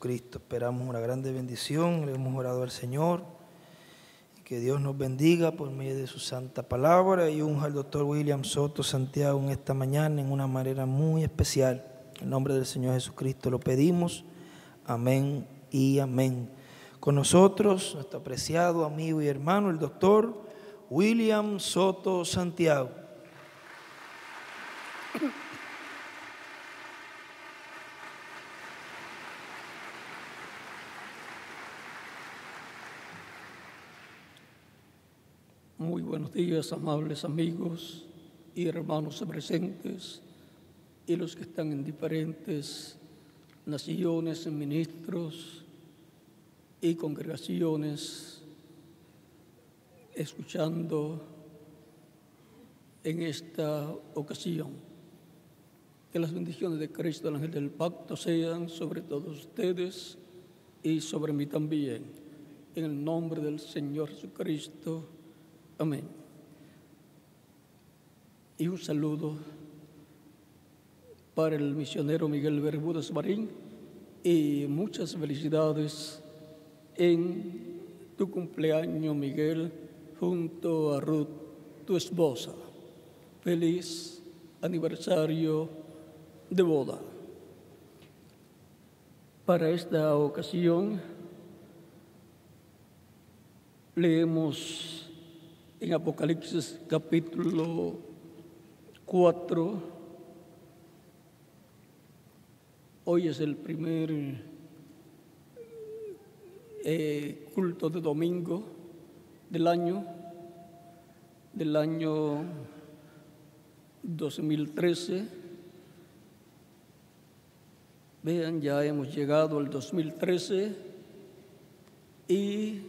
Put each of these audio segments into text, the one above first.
Jesucristo. Esperamos una grande bendición, le hemos orado al Señor, y que Dios nos bendiga por medio de su santa palabra y unja al doctor William Soto Santiago en esta mañana en una manera muy especial. En nombre del Señor Jesucristo lo pedimos. Amén y amén. Con nosotros, nuestro apreciado amigo y hermano, el doctor William Soto Santiago. Muy buenos días, amables amigos y hermanos presentes y los que están en diferentes naciones, ministros y congregaciones, escuchando en esta ocasión. Que las bendiciones de Cristo, el ángel del pacto, sean sobre todos ustedes y sobre mí también. En el nombre del Señor Jesucristo. Amén. Y un saludo para el misionero Miguel Bermúdez Marín y muchas felicidades en tu cumpleaños, Miguel, junto a Ruth, tu esposa. Feliz aniversario de boda. Para esta ocasión leemos en Apocalipsis capítulo 4. Hoy es el primer culto de domingo del año 2013. Vean, ya hemos llegado al 2013 y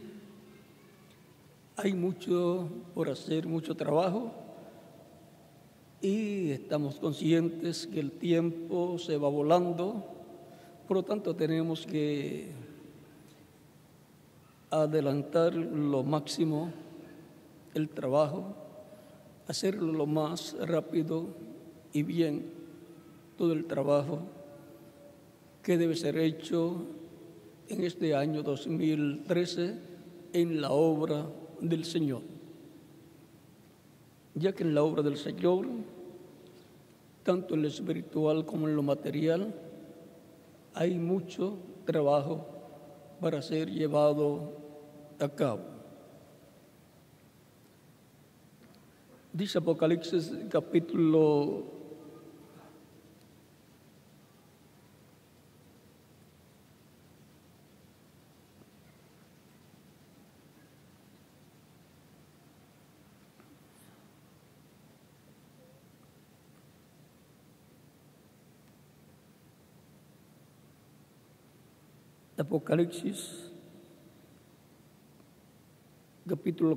hay mucho por hacer, mucho trabajo, y estamos conscientes que el tiempo se va volando. Por lo tanto, tenemos que adelantar lo máximo el trabajo, hacerlo lo más rápido y bien, todo el trabajo que debe ser hecho en este año 2013 en la obra del Señor, ya que en la obra del Señor, tanto en lo espiritual como en lo material, hay mucho trabajo para ser llevado a cabo. Dice Apocalipsis capítulo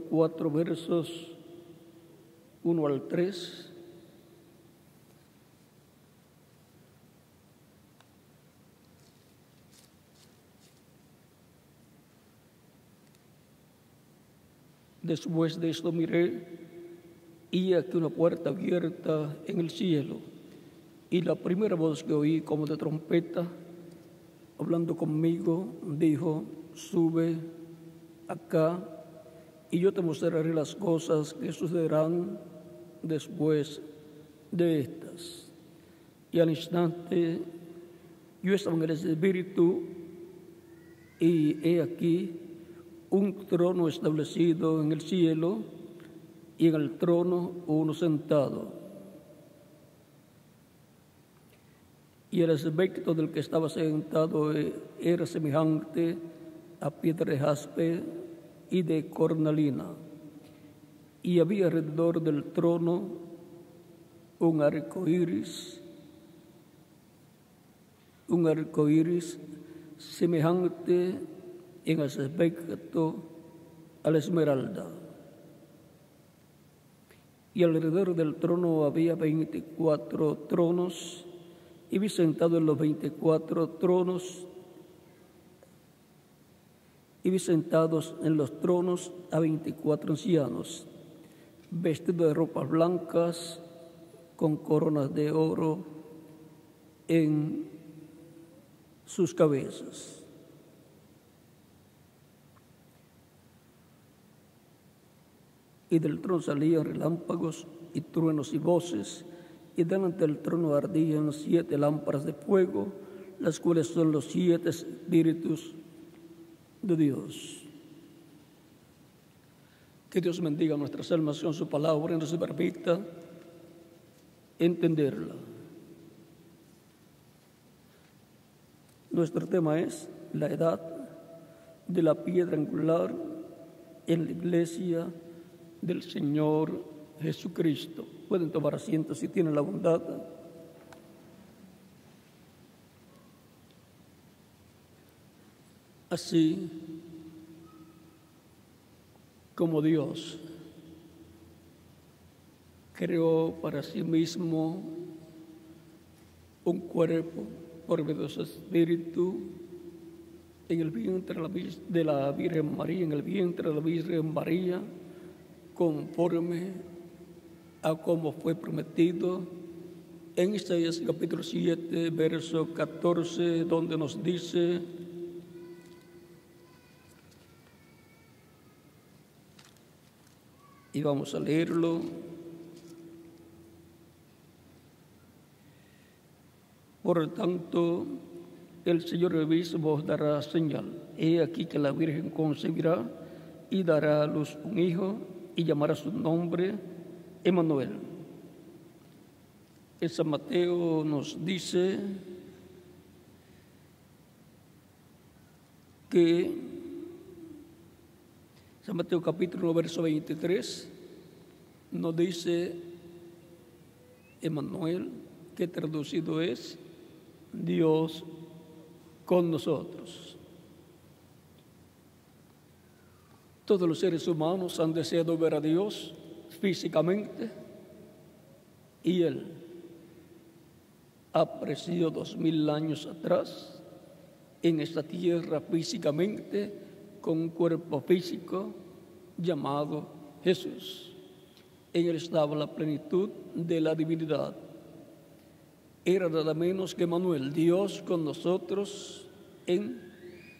4, versos 1 al 3. Después de esto miré, y aquí una puerta abierta en el cielo, y la primera voz que oí como de trompeta, hablando conmigo, dijo: sube acá, y yo te mostraré las cosas que sucederán después de estas. Y al instante yo estaba en el Espíritu, y he aquí un trono establecido en el cielo, y en el trono uno sentado. Y el aspecto del que estaba sentado era semejante a piedra de jaspe y de cornalina. Y había alrededor del trono un arco iris semejante en aspecto a la esmeralda. Y alrededor del trono había 24 tronos, y vi sentado en los 24 tronos, y vi sentados en los tronos a 24 ancianos, vestidos de ropas blancas, con coronas de oro en sus cabezas. y del trono salían relámpagos y truenos y voces, y delante del trono ardían 7 lámparas de fuego, las cuales son los 7 espíritus de Dios. Que Dios bendiga nuestras almas con su palabra y nos permita entenderla. Nuestro tema es la edad de la piedra angular en la iglesia del Señor Jesucristo. Pueden tomar asiento si tienen la bondad. Así como Dios creó para sí mismo un cuerpo por medio de su espíritu en el vientre de la Virgen María, en el vientre de la Virgen María, conforme a como fue prometido en Isaías capítulo 7, verso 14, donde nos dice: y vamos a leerlo. Por tanto, el Señor mismo os dará señal. He aquí que la Virgen concebirá y dará a luz un hijo y llamará su nombre Emmanuel. En San Mateo nos dice que San Mateo capítulo verso 23 nos dice Emmanuel, que traducido es Dios con nosotros. Todos los seres humanos han deseado ver a Dios físicamente, y Él apareció 2000 años atrás en esta tierra físicamente con un cuerpo físico llamado Jesús. En Él estaba la plenitud de la divinidad. Era nada menos que Emmanuel, Dios con nosotros, en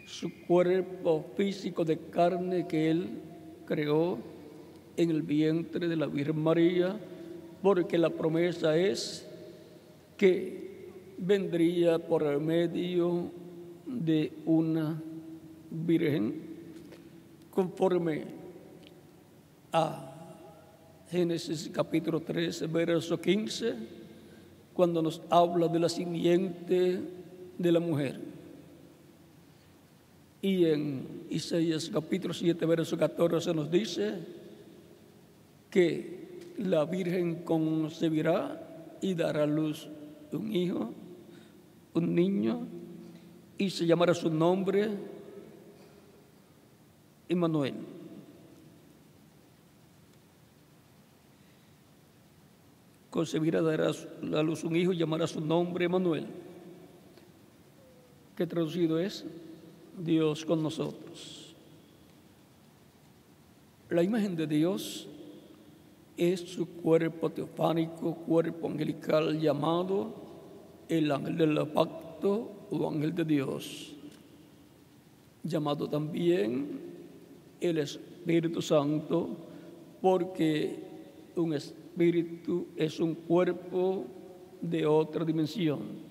su cuerpo físico de carne que Él creó en el vientre de la Virgen María, porque la promesa es que vendría por el medio de una virgen, conforme a Génesis capítulo 13, verso 15, cuando nos habla de la simiente de la mujer. Y en Isaías capítulo 7, verso 14 nos dice que la Virgen concebirá y dará a luz un hijo, un niño, y se llamará su nombre Emmanuel. Concebirá, dará a luz un hijo y llamará su nombre Emmanuel, que traducido es Dios con nosotros. La imagen de Dios es su cuerpo teofánico, cuerpo angelical llamado el ángel del pacto o ángel de Dios, llamado también el Espíritu Santo, porque un espíritu es un cuerpo de otra dimensión.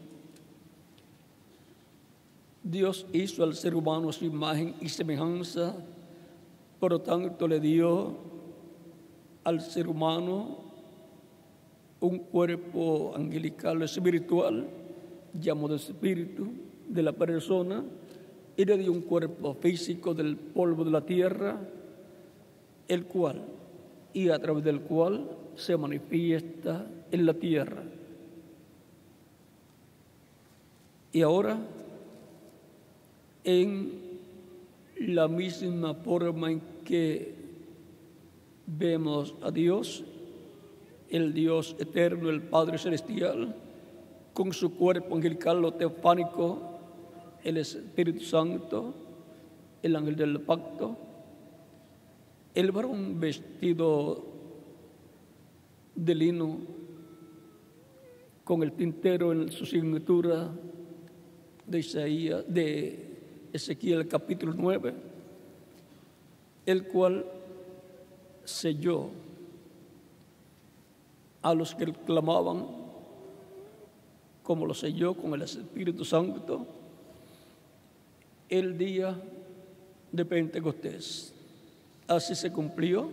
Dios hizo al ser humano a su imagen y semejanza, por lo tanto le dio al ser humano un cuerpo angelical espiritual, llamado espíritu de la persona, y le dio un cuerpo físico del polvo de la tierra, el cual, y a través del cual se manifiesta en la tierra. Y ahora, en la misma forma en que vemos a Dios, el Dios eterno, el Padre Celestial, con su cuerpo angelical o teofánico, el Espíritu Santo, el ángel del pacto, el varón vestido de lino con el tintero en su cintura de Ezequiel capítulo 9, el cual selló a los que clamaban, como lo selló con el Espíritu Santo el día de Pentecostés. Así se cumplió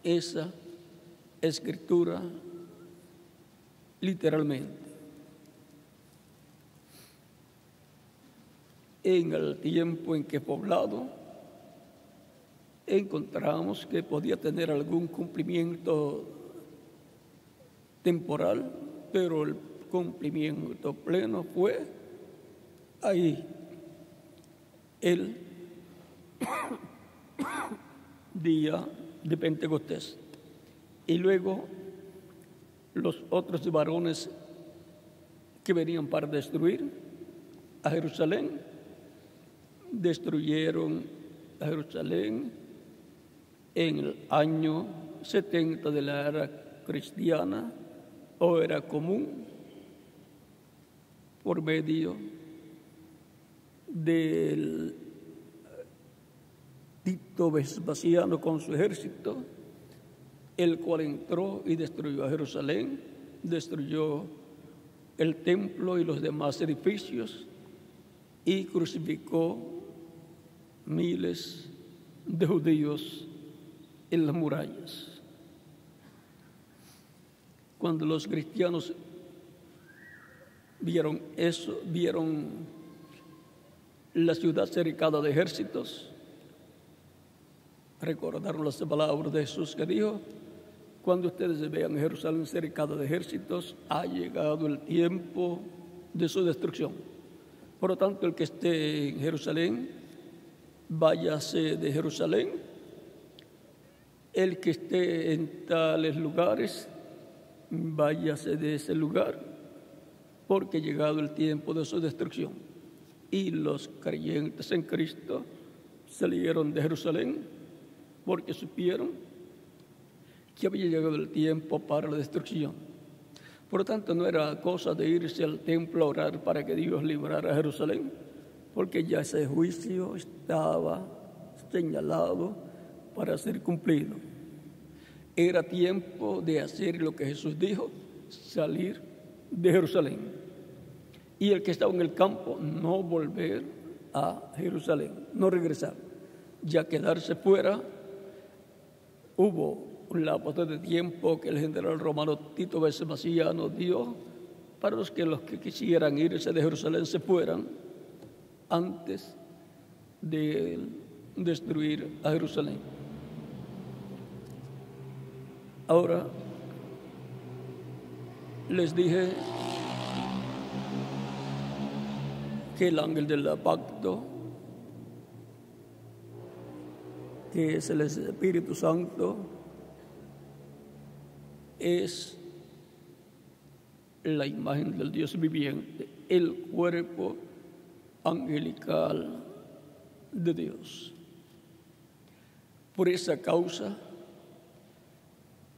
esa escritura literalmente. En el tiempo en que Poblado encontramos que podía tener algún cumplimiento temporal, pero el cumplimiento pleno fue ahí, el día de Pentecostés. Y luego los otros varones que venían para destruir a Jerusalén, destruyeron a Jerusalén en el año 70 de la era cristiana o era común, por medio del Tito Vespasiano con su ejército, el cual entró y destruyó a Jerusalén, destruyó el templo y los demás edificios y crucificó miles de judíos en las murallas. Cuando los cristianos vieron eso, vieron la ciudad cercada de ejércitos, recordaron las palabras de Jesús que dijo: cuando ustedes vean Jerusalén cercada de ejércitos, ha llegado el tiempo de su destrucción. Por lo tanto, el que esté en Jerusalén, váyase de Jerusalén. El que esté en tales lugares, váyase de ese lugar, porque ha llegado el tiempo de su destrucción. Y los creyentes en Cristo salieron de Jerusalén porque supieron que había llegado el tiempo para la destrucción. Por lo tanto, no era cosa de irse al templo a orar para que Dios librara a Jerusalén, porque ya ese juicio estaba señalado para ser cumplido. Era tiempo de hacer lo que Jesús dijo: salir de Jerusalén. Y el que estaba en el campo, no volver a Jerusalén, no regresar. Ya quedarse fuera, hubo un lapso de tiempo que el general romano Tito Vespasiano dio para los que quisieran irse de Jerusalén se fueran antes de destruir a Jerusalén. Ahora les dije que el ángel del pacto, que es el Espíritu Santo, es la imagen del Dios viviente, el cuerpo angelical de Dios. Por esa causa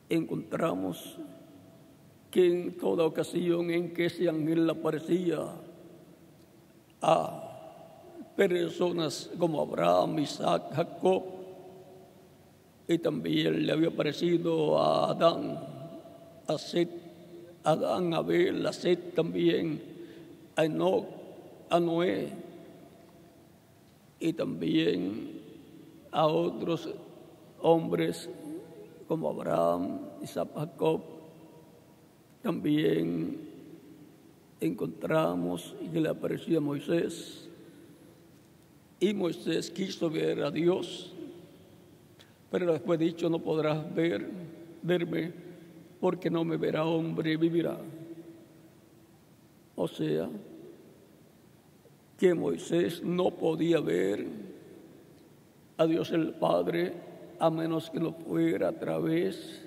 encontramos que en toda ocasión en que ese ángel aparecía a personas como Abraham, Isaac, Jacob, y también le había aparecido a Adán, a Set, Adán, Abel, a Set también, a Enoc, a Noé, y también a otros hombres como Abraham, Isaac, Jacob. También encontramos que le apareció a Moisés, y Moisés quiso ver a Dios, pero después dicho: no podrás verme, porque no me verá hombre y vivirá. O sea, que Moisés no podía ver a Dios el Padre a menos que no fuera a través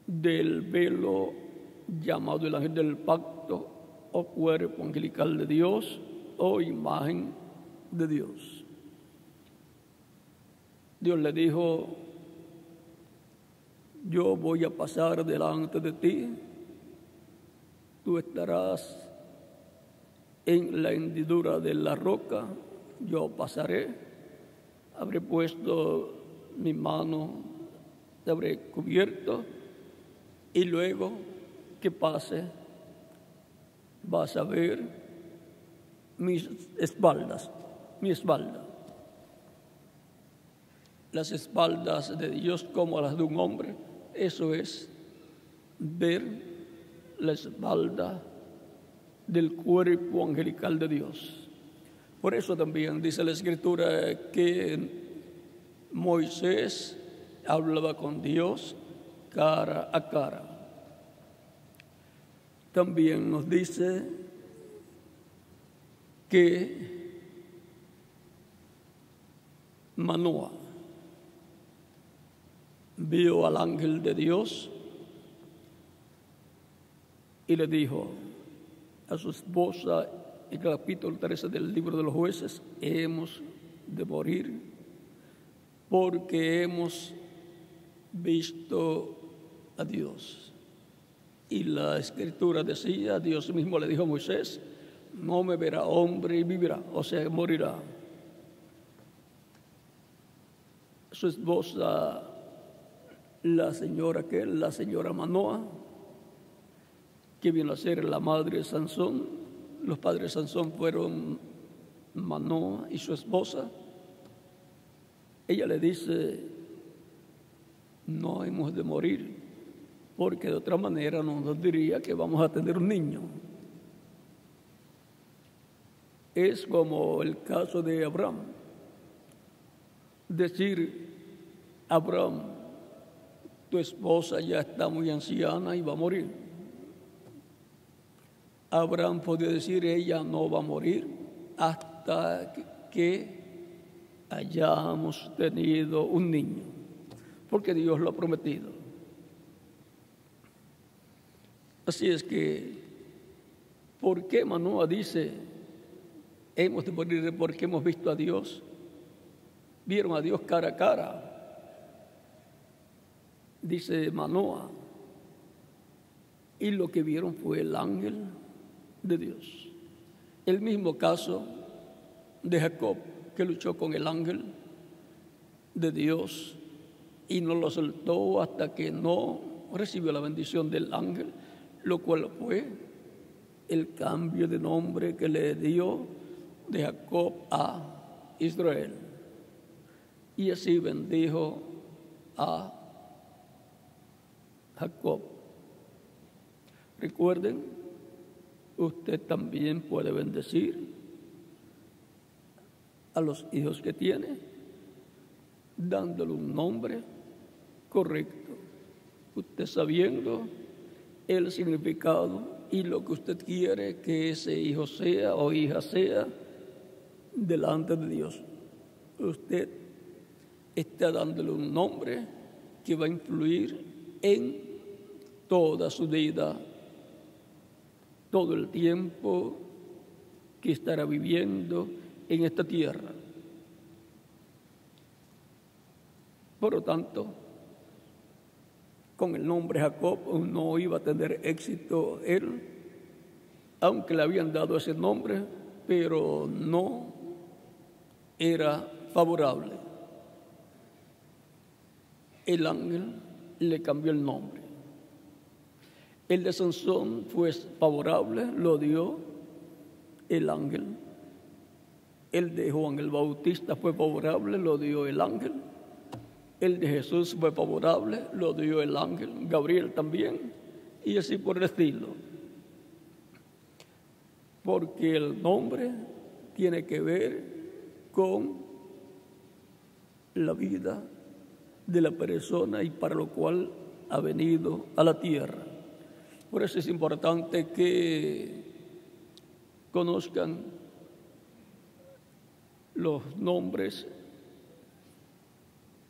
del velo llamado el ángel del pacto, o cuerpo angelical de Dios, o imagen de Dios. Dios le dijo: yo voy a pasar delante de ti, tú estarás en la hendidura de la roca, yo pasaré, habré puesto mi mano te habré cubierto, y luego que pase vas a ver mi espalda. Las espaldas de Dios como las de un hombre, eso es ver la espalda del cuerpo angelical de Dios. Por eso también dice la Escritura que Moisés hablaba con Dios cara a cara. También nos dice que Manoah vio al ángel de Dios y le dijo a su esposa, en el capítulo 13 del libro de los Jueces: hemos de morir porque hemos visto a Dios. Y la Escritura decía, Dios mismo le dijo a Moisés: no me verá hombre y vivirá, o sea, morirá. Su esposa, la señora Manoah, que vino a ser la madre de Sansón. Los padres de Sansón fueron Manoah y su esposa. Ella le dice: no hemos de morir, porque de otra manera no nos diría que vamos a tener un niño. Es como el caso de Abraham. Decir: Abraham, tu esposa ya está muy anciana y va a morir. Abraham podía decir: ella no va a morir hasta que hayamos tenido un niño, porque Dios lo ha prometido. Así es que, ¿por qué Manoah dice hemos de morir? Porque hemos visto a Dios. Vieron a Dios cara a cara. Dice Manoah, y lo que vieron fue el ángel de Dios. El mismo caso de Jacob, que luchó con el ángel de Dios y no lo soltó hasta que no recibió la bendición del ángel, lo cual fue el cambio de nombre que le dio de Jacob a Israel. Y así bendijo a Jacob. Recuerden, usted también puede bendecir a los hijos que tiene, dándole un nombre correcto, usted sabiendo el significado y lo que usted quiere que ese hijo sea o hija sea delante de Dios. Usted está dándole un nombre que va a influir en toda su vida, todo el tiempo que estará viviendo en esta tierra. Por lo tanto, con el nombre Jacob no iba a tener éxito él, aunque le habían dado ese nombre, pero no era favorable. El ángel le cambió el nombre. El de Sansón fue favorable, lo dio el ángel. El de Juan el Bautista fue favorable, lo dio el ángel. El de Jesús fue favorable, lo dio el ángel. Gabriel también, y así por el estilo. Porque el nombre tiene que ver con la vida de la persona y para lo cual ha venido a la tierra. Por eso es importante que conozcan los nombres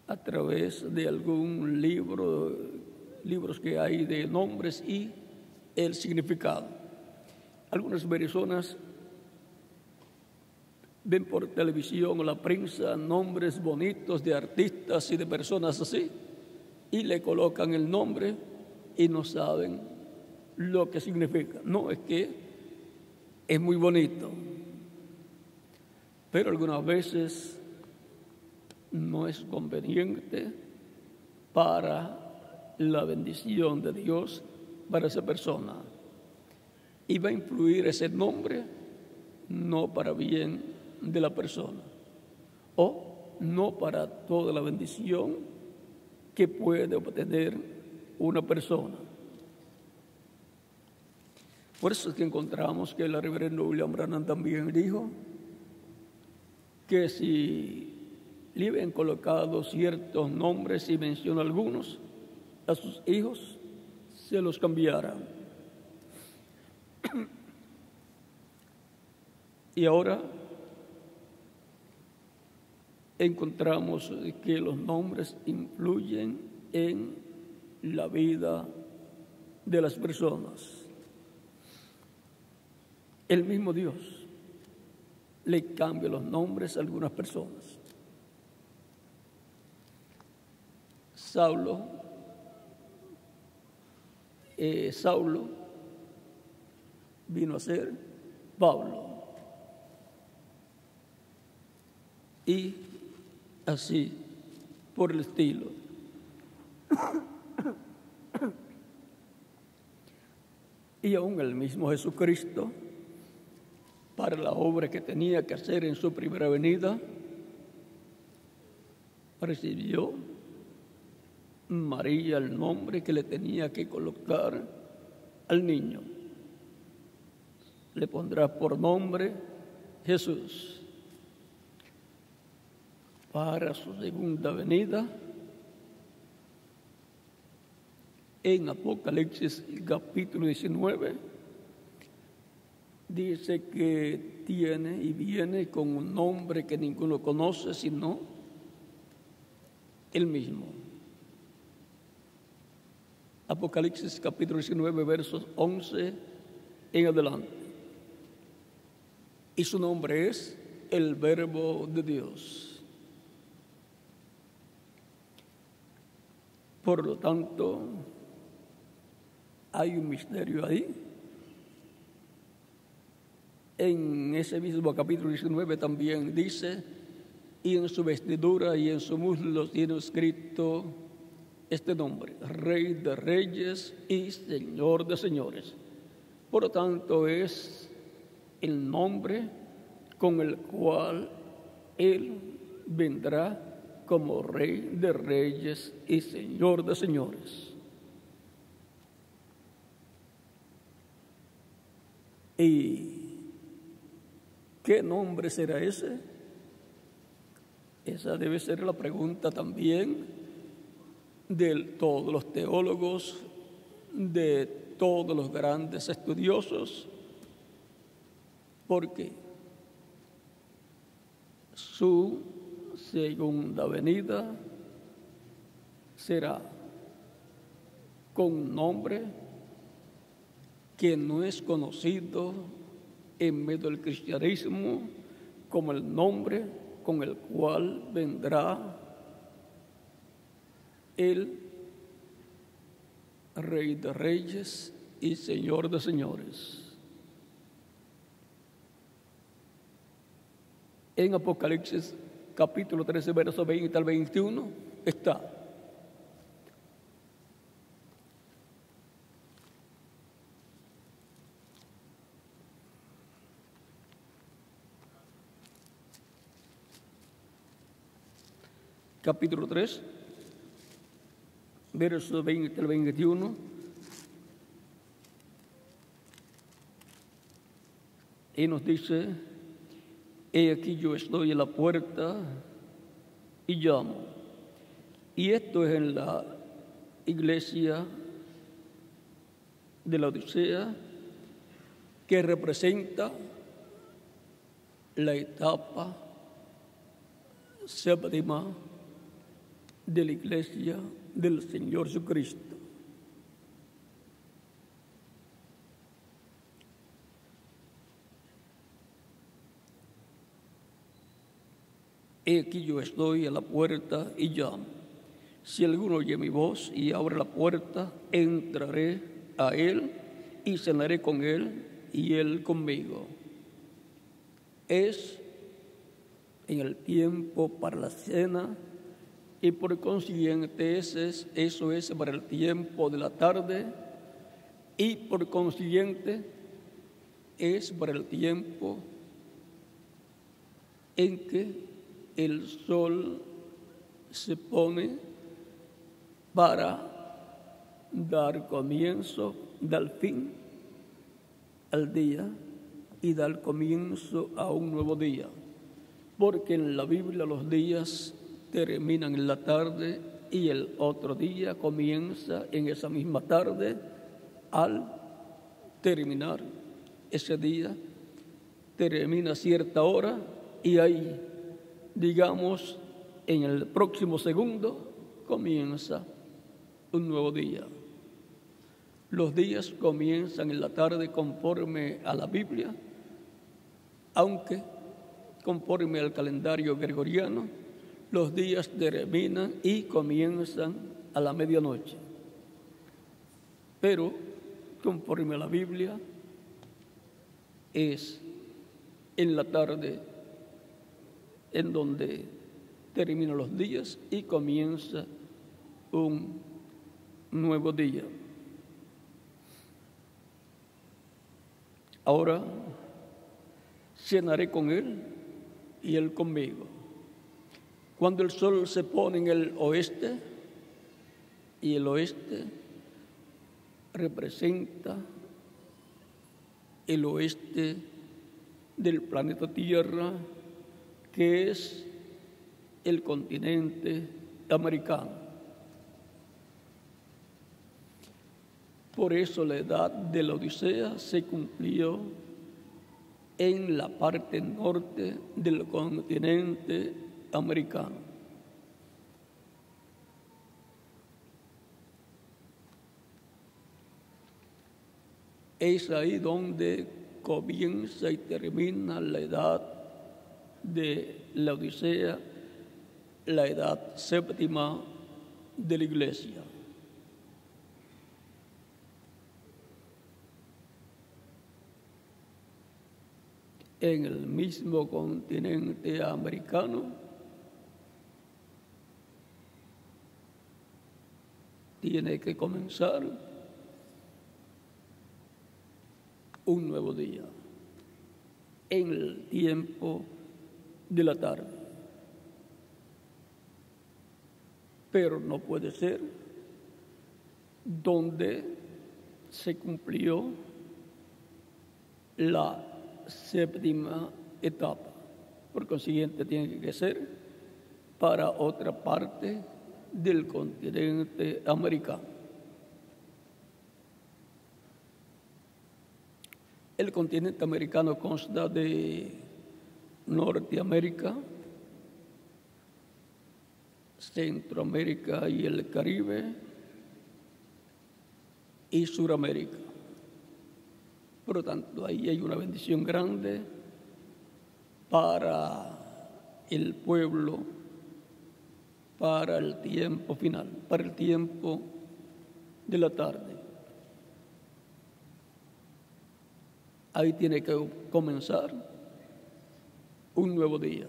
a través de algún libros que hay de nombres y el significado. Algunas personas ven por televisión o la prensa nombres bonitos de artistas y de personas así y le colocan el nombre y no saben lo que significa. No, es que es muy bonito, pero algunas veces no es conveniente para la bendición de Dios para esa persona. Y va a influir ese nombre no para bien de la persona o no para toda la bendición que puede obtener una persona. Por eso es que encontramos que el reverendo William Branham también dijo que si le habían colocado ciertos nombres y mencionó algunos, a sus hijos se los cambiaran. Y ahora encontramos que los nombres influyen en la vida de las personas. El mismo Dios le cambia los nombres a algunas personas. Saulo vino a ser Pablo. Y así, por el estilo. Y aún el mismo Jesucristo, para la obra que tenía que hacer en su primera venida, recibió María el nombre que le tenía que colocar al niño. Le pondrá por nombre Jesús. Para su segunda venida, en Apocalipsis capítulo 19, dice que tiene y viene con un nombre que ninguno conoce sino él mismo. Apocalipsis capítulo 19, versos 11 en adelante. Y su nombre es el Verbo de Dios. Por lo tanto, hay un misterio ahí. En ese mismo capítulo 19 también dice, y en su vestidura y en su muslo tiene escrito este nombre, Rey de Reyes y Señor de Señores. Por lo tanto, es el nombre con el cual Él vendrá como Rey de Reyes y Señor de Señores. ¿Y qué nombre será ese? Esa debe ser la pregunta también de todos los teólogos, de todos los grandes estudiosos, porque su segunda venida será con un nombre que no es conocido en medio del cristianismo como el nombre con el cual vendrá el Rey de Reyes y Señor de Señores. En Apocalipsis capítulo 13, versos 20 al 21 está: capítulo 3, versos 20 al 21, y nos dice: he aquí yo estoy en la puerta y llamo. Y esto es en la iglesia de la Odisea, que representa la etapa séptima de la iglesia del Señor Jesucristo. He aquí yo estoy a la puerta y llamo. Si alguno oye mi voz y abre la puerta, entraré a él y cenaré con él y él conmigo. Es en el tiempo para la cena y por consiguiente eso es para el tiempo de la tarde, y por consiguiente es para el tiempo en que el sol se pone para dar comienzo, dar fin al día y dar comienzo a un nuevo día. Porque en la Biblia los días terminan en la tarde y el otro día comienza en esa misma tarde. Al terminar ese día, termina cierta hora y ahí, digamos, en el próximo segundo comienza un nuevo día. Los días comienzan en la tarde conforme a la Biblia, aunque conforme al calendario gregoriano, los días terminan y comienzan a la medianoche. Pero conforme a la Biblia, es en la tarde en donde terminan los días y comienza un nuevo día. Ahora cenaré con él y él conmigo. Cuando el sol se pone en el oeste, y el oeste representa el oeste del planeta Tierra, que es el continente americano. Por eso la edad de la Odisea se cumplió en la parte norte del continente americano. Es ahí donde comienza y termina la edad de la Odisea, la edad séptima de la Iglesia. En el mismo continente americano tiene que comenzar un nuevo día en el tiempo de la tarde. Pero no puede ser donde se cumplió la séptima etapa. Por consiguiente, tiene que ser para otra parte del continente americano. El continente americano consta de Norteamérica, Centroamérica y el Caribe, y Suramérica. Por lo tanto, ahí hay una bendición grande para el pueblo, para el tiempo final, para el tiempo de la tarde. Ahí tiene que comenzar un nuevo día.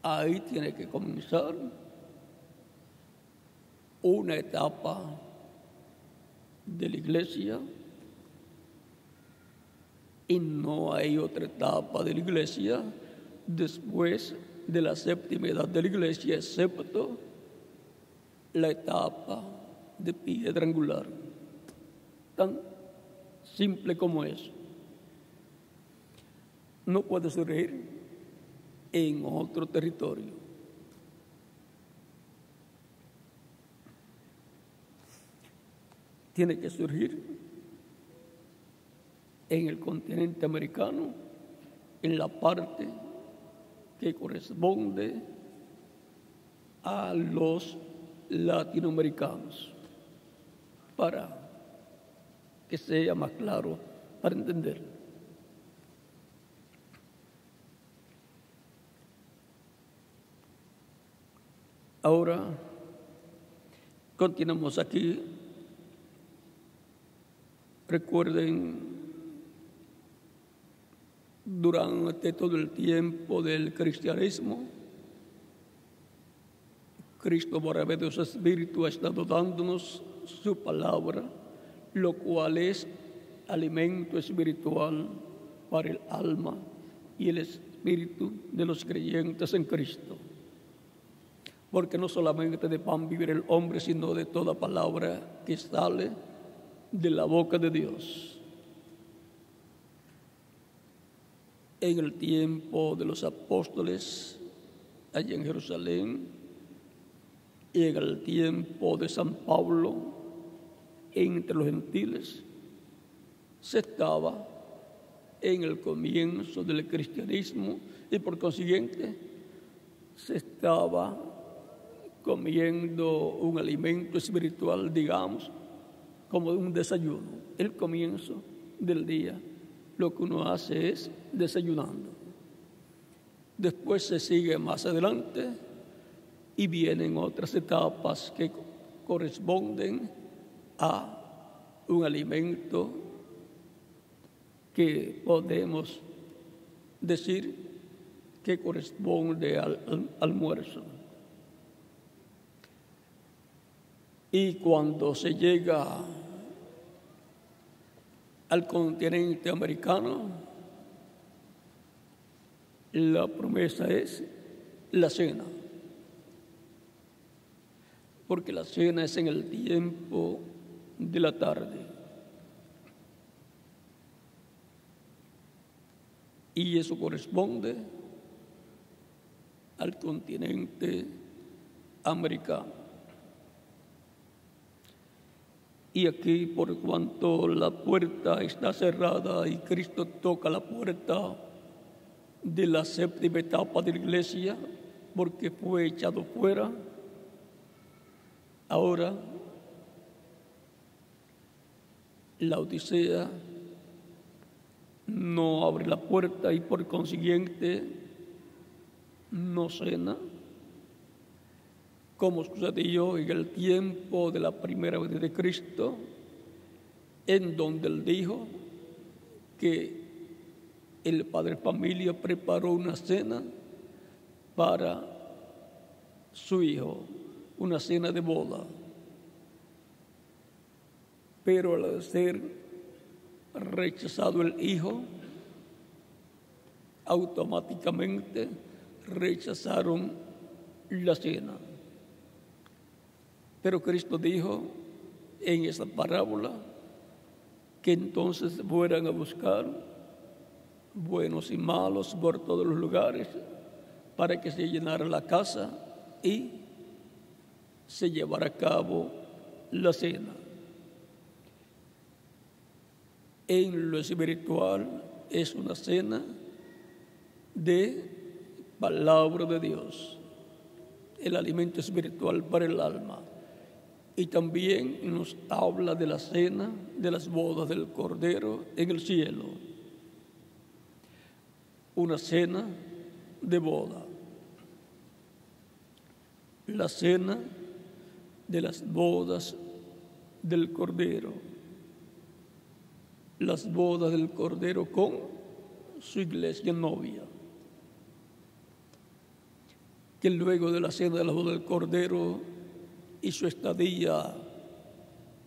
Ahí tiene que comenzar una etapa de la Iglesia, y no hay otra etapa de la Iglesia después de la séptima edad de la Iglesia, excepto la etapa de piedra angular. Tan simple como eso. No puede surgir en otro territorio. Tiene que surgir en el continente americano, en la parte que corresponde a los latinoamericanos, para que sea más claro para entender. Ahora continuamos aquí. Recuerden, durante todo el tiempo del cristianismo, Cristo, por medio de su Espíritu, ha estado dándonos su palabra, lo cual es alimento espiritual para el alma y el espíritu de los creyentes en Cristo. Porque no solamente de pan vive el hombre, sino de toda palabra que sale de la boca de Dios. En el tiempo de los apóstoles, allá en Jerusalén, y en el tiempo de San Pablo, entre los gentiles, se estaba en el comienzo del cristianismo y por consiguiente se estaba comiendo un alimento espiritual, digamos, como un desayuno. El comienzo del día, lo que uno hace es desayunando. Después se sigue más adelante y vienen otras etapas que corresponden a un alimento que podemos decir que corresponde al almuerzo. Y cuando se llega al continente americano, la promesa es la cena. Porque la cena es en el tiempo de la tarde. Y eso corresponde al continente americano. Y aquí, por cuanto la puerta está cerrada y Cristo toca la puerta de la séptima etapa de la iglesia, porque fue echado fuera, ahora la Odisea no abre la puerta y por consiguiente no cena, como sucedió en el tiempo de la primera venida de Cristo, en donde Él dijo que el padre de familia preparó una cena para su hijo, una cena de boda. Pero al ser rechazado el hijo, automáticamente rechazaron la cena. Pero Cristo dijo en esa parábola que entonces fueran a buscar buenos y malos por todos los lugares para que se llenara la casa y se llevara a cabo la cena. En lo espiritual es una cena de palabra de Dios, el alimento espiritual para el alma. Y también nos habla de la cena de las bodas del Cordero en el cielo. Una cena de boda. La cena de las bodas del Cordero. Las bodas del Cordero con su iglesia novia. Que luego de la cena de las bodas del Cordero y su estadía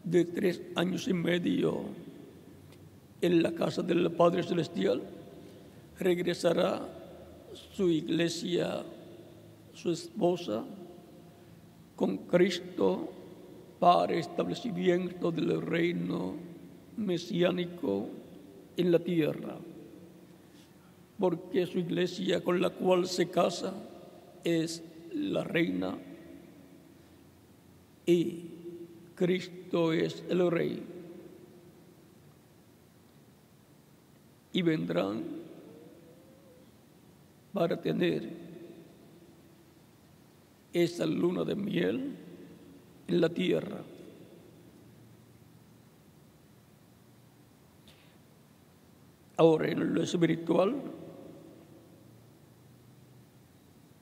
de 3 años y medio en la casa del Padre Celestial, regresará su iglesia, su esposa, con Cristo para establecimiento del reino mesiánico en la tierra, porque su iglesia con la cual se casa es la reina y Cristo es el rey. Y vendrán para tener esa luna de miel en la tierra. Ahora, en lo espiritual,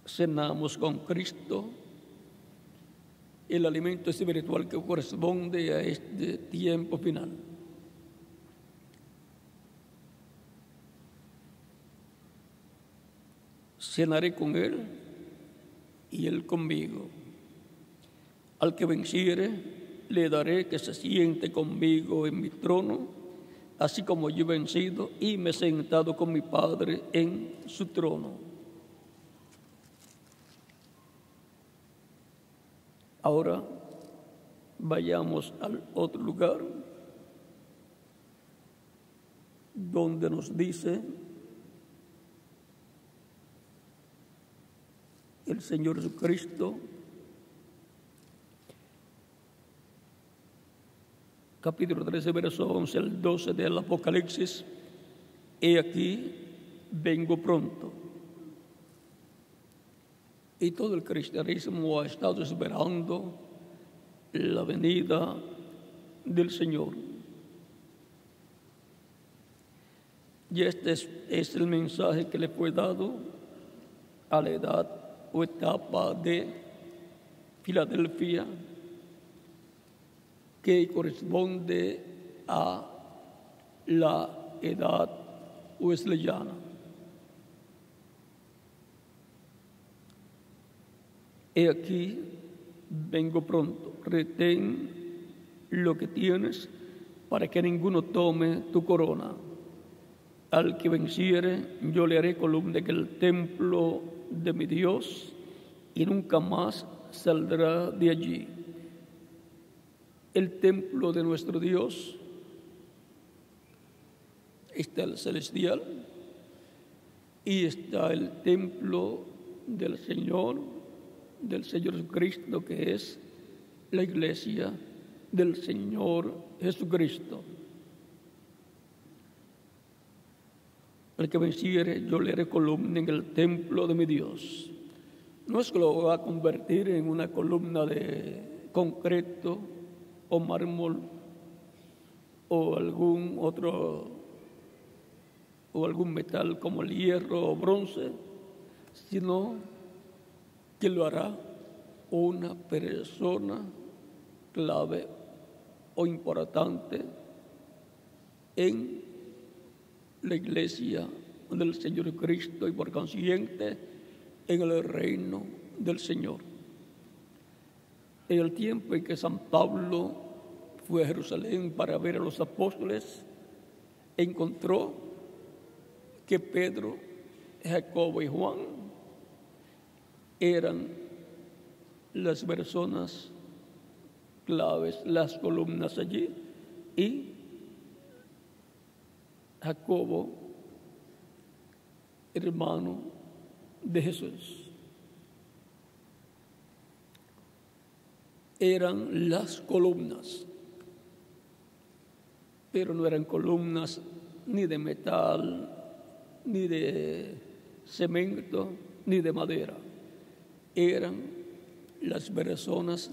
cenamos con Cristo el alimento espiritual que corresponde a este tiempo final. Cenaré con Él y Él conmigo. Al que venciere, le daré que se siente conmigo en mi trono, así como yo he vencido y me he sentado con mi Padre en su trono. Ahora vayamos al otro lugar donde nos dice el Señor Jesucristo, capítulo 13, verso 11 al 12 del Apocalipsis: he aquí, vengo pronto. Y todo el cristianismo ha estado esperando la venida del Señor. Y este es el mensaje que le fue dado a la edad o etapa de Filadelfia, que corresponde a la edad wesleyana. He aquí, vengo pronto, retén lo que tienes para que ninguno tome tu corona. Al que venciere, yo le haré columna en el templo de mi Dios y nunca más saldrá de allí. El templo de nuestro Dios está el celestial y está el templo del Señor Jesucristo, que es la iglesia del Señor Jesucristo. El que venciere, yo le haré columna en el templo de mi Dios. No es que lo va a convertir en una columna de concreto o mármol o algún metal como el hierro o bronce, sino que lo hará una persona clave o importante en la iglesia del Señor Cristo y por consiguiente en el reino del Señor. En el tiempo en que San Pablo fue a Jerusalén para ver a los apóstoles, encontró que Pedro, Jacobo y Juan eran las personas claves, las columnas allí, y Jacobo, hermano de Jesús. Eran las columnas, pero no eran columnas ni de metal, ni de cemento, ni de madera. Eran las personas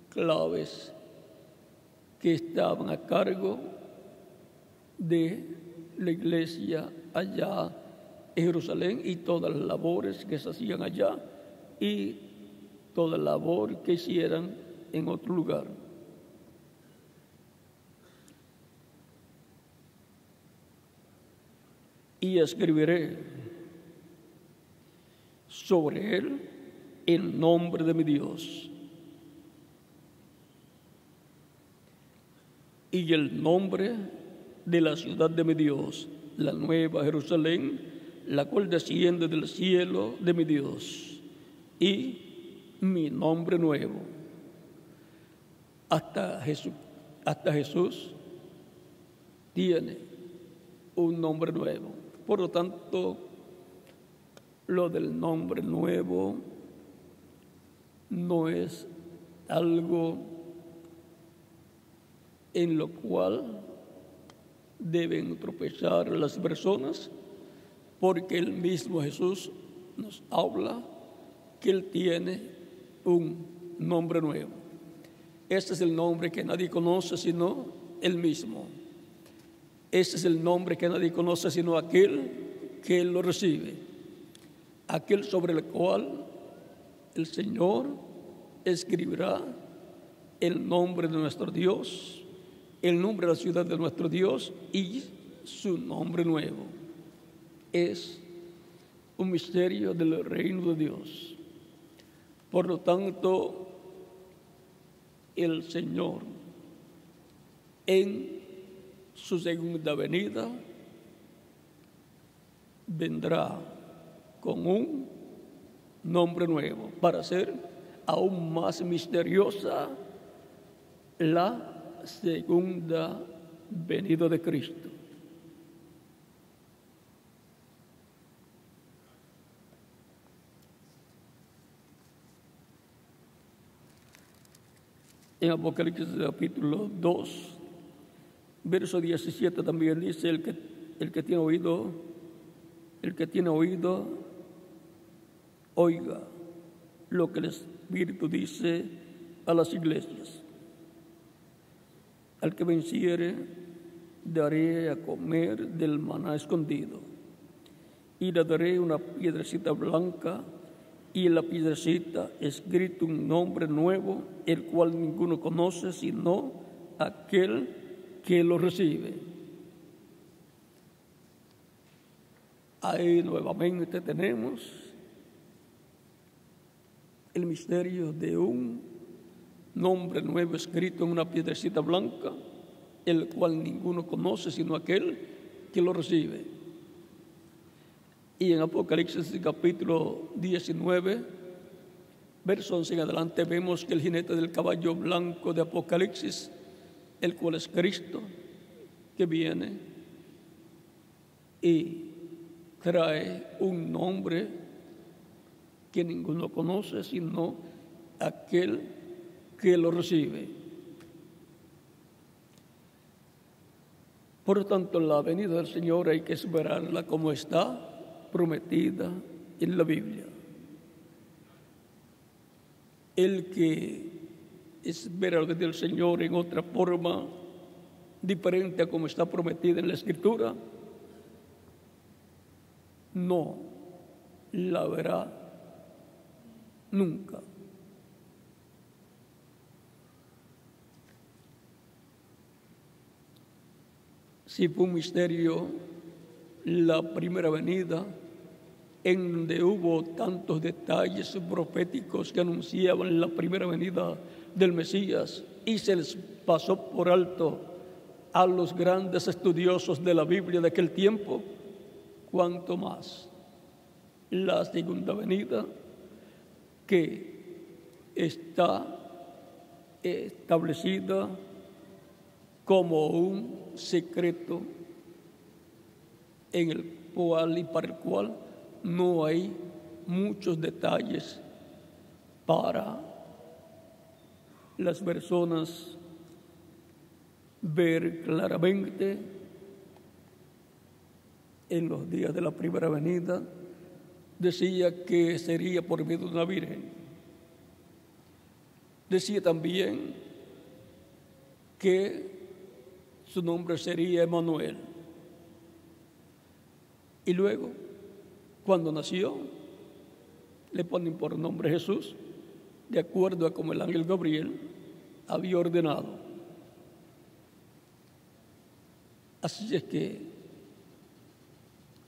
claves que estaban a cargo de la iglesia allá en Jerusalén y todas las labores que se hacían allá y toda labor que hicieran en otro lugar. Y escribiré sobre él el nombre de mi Dios y el nombre de la ciudad de mi Dios, la nueva Jerusalén, la cual desciende del cielo de mi Dios, y mi nombre nuevo. Hasta Jesús tiene un nombre nuevo. Por lo tanto, lo del nombre nuevo no es algo en lo cual deben tropezar las personas, porque el mismo Jesús nos habla que Él tiene un nombre nuevo. Este es el nombre que nadie conoce sino Él mismo. Este es el nombre que nadie conoce sino aquel que Él lo recibe, aquel sobre el cual el Señor escribirá el nombre de nuestro Dios, el nombre de la ciudad de nuestro Dios y su nombre nuevo. Es un misterio del reino de Dios. Por lo tanto, el Señor en su segunda venida vendrá con un nombre nuevo para hacer aún más misteriosa la segunda venida de Cristo. En Apocalipsis capítulo 2, verso 17 también dice, el que tiene oído, oiga lo que el Espíritu dice a las iglesias. Al que venciere, daré a comer del maná escondido, y le daré una piedrecita blanca, y en la piedrecita escrito un nombre nuevo, el cual ninguno conoce sino aquel que lo recibe. Ahí nuevamente tenemos el misterio de un nombre nuevo escrito en una piedrecita blanca, el cual ninguno conoce sino aquel que lo recibe. Y en Apocalipsis capítulo 19, verso 11 en adelante, vemos que el jinete del caballo blanco de Apocalipsis, el cual es Cristo, que viene y trae un nombre que ninguno conoce sino aquel que lo recibe. Por lo tanto, la venida del Señor hay que esperarla como está prometida en la Biblia. El que espera la venida del Señor en otra forma diferente a como está prometida en la Escritura, no la verá nunca. Si fue un misterio la primera venida, en donde hubo tantos detalles proféticos que anunciaban la primera venida del Mesías, y se les pasó por alto a los grandes estudiosos de la Biblia de aquel tiempo, cuanto más la segunda venida, que está establecida como un secreto en el cual y para el cual no hay muchos detalles para las personas ver claramente. En los días de la primera venida decía que sería por medio de una virgen. Decía también que su nombre sería Emmanuel. Y luego, cuando nació, le ponen por nombre Jesús, de acuerdo a como el ángel Gabriel había ordenado. Así es que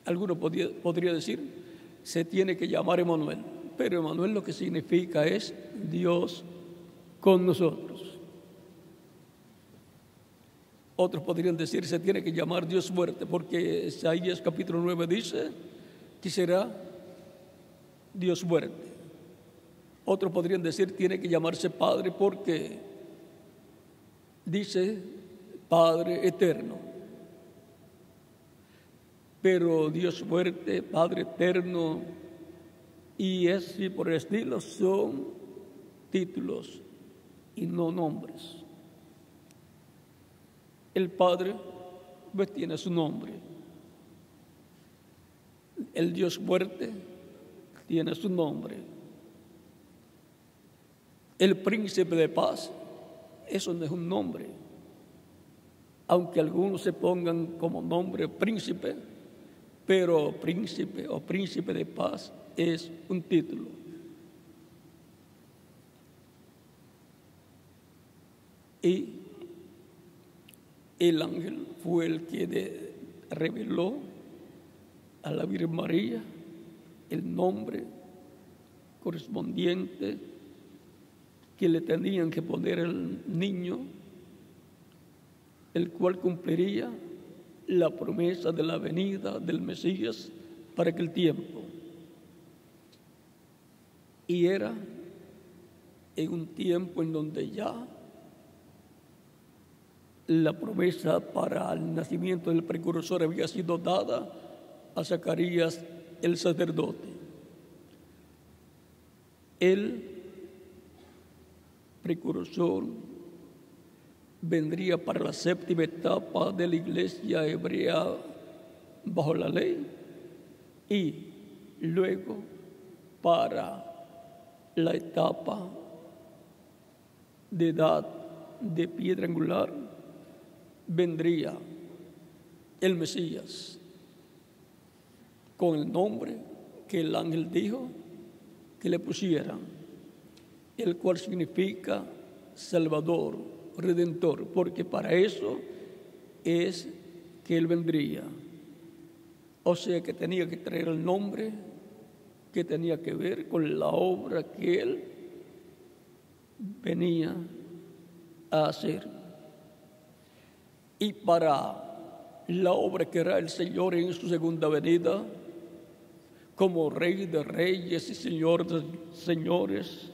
alguno podría decir, se tiene que llamar Emmanuel, pero Emmanuel lo que significa es Dios con nosotros. Otros podrían decir, se tiene que llamar Dios fuerte, porque Isaías capítulo 9 dice que será Dios fuerte. Otros podrían decir, tiene que llamarse Padre, porque dice Padre eterno. Pero Dios fuerte, Padre eterno y así por el estilo son títulos y no nombres. El Padre pues tiene su nombre. El Dios fuerte tiene su nombre. El príncipe de paz, eso no es un nombre. Aunque algunos se pongan como nombre príncipe, pero príncipe o príncipe de paz es un título. Y el ángel fue el que reveló a la Virgen María el nombre correspondiente que le tenían que poner el niño, el cual cumpliría la promesa de la venida del Mesías para aquel tiempo. Y era en un tiempo en donde ya la promesa para el nacimiento del precursor había sido dada a Zacarías el sacerdote. El precursor vendría para la séptima etapa de la iglesia hebrea bajo la ley y luego para la etapa de edad de piedra angular vendría el Mesías con el nombre que el ángel dijo que le pusieran, el cual significa Salvador, Redentor, porque para eso es que él vendría. O sea que tenía que traer el nombre que tenía que ver con la obra que él venía a hacer. Y para la obra que hará el Señor en su segunda venida, como Rey de Reyes y Señor de Señores,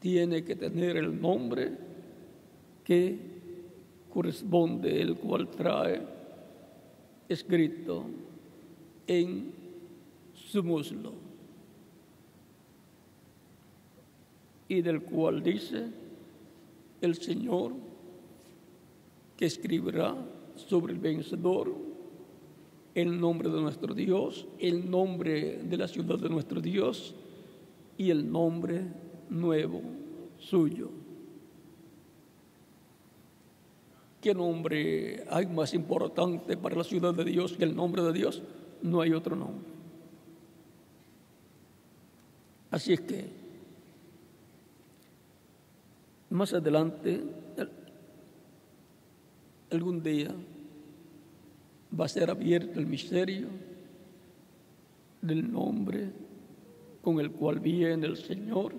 tiene que tener el nombre que corresponde, el cual trae escrito en su muslo, y del cual dice el Señor que escribirá sobre el vencedor el nombre de nuestro Dios, el nombre de la ciudad de nuestro Dios y el nombre nuevo suyo. ¿Qué nombre hay más importante para la ciudad de Dios que el nombre de Dios? No hay otro nombre. Así es que más adelante, algún día, va a ser abierto el misterio del nombre con el cual viene el Señor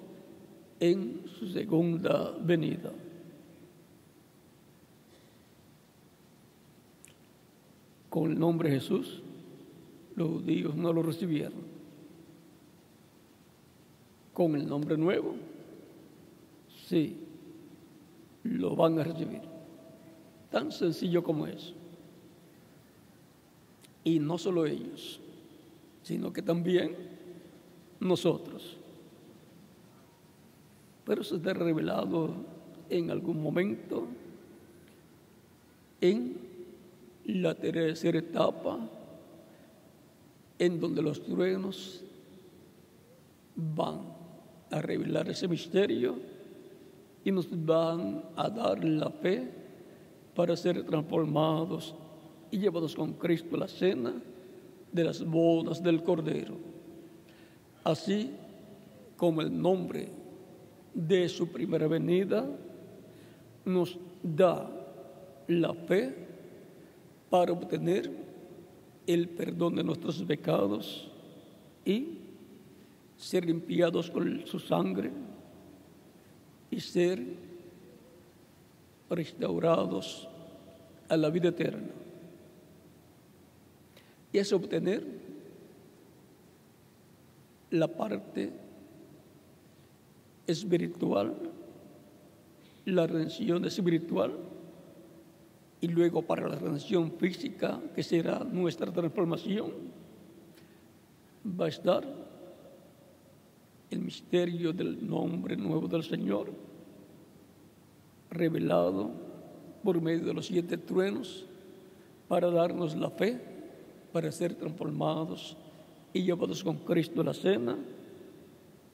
en su segunda venida. Con el nombre Jesús, los judíos no lo recibieron. Con el nombre nuevo, sí, lo van a recibir. Tan sencillo como eso. Y no solo ellos, sino que también nosotros. Pero se está revelado en algún momento en la tercera etapa, en donde los truenos van a revelar ese misterio y nos van a dar la fe para ser transformados y llevados con Cristo a la cena de las bodas del Cordero. Así como el nombre de su primera venida nos da la fe para obtener el perdón de nuestros pecados y ser limpiados con su sangre y ser restaurados a la vida eterna. Y es obtener la parte espiritual, la redención espiritual, y luego para la redención física, que será nuestra transformación, va a estar el misterio del nombre nuevo del Señor, revelado por medio de los 7 truenos, para darnos la fe, para ser transformados y llevados con Cristo a la cena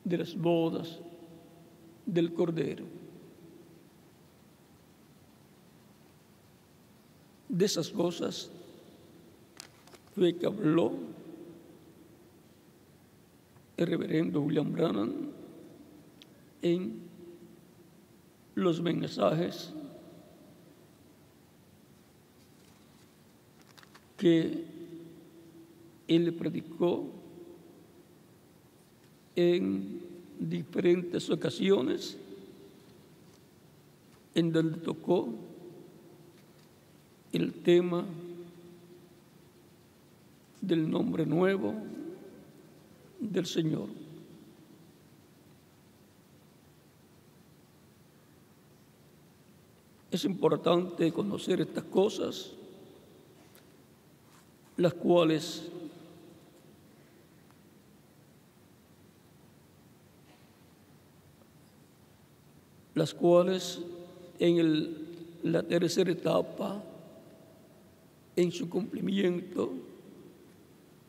de las bodas del Cordero. De esas cosas fue que habló el reverendo William Branham en los mensajes que él predicó en diferentes ocasiones en donde tocó el tema del nombre nuevo del Señor. Es importante conocer estas cosas, las cuales en la tercera etapa, en su cumplimiento,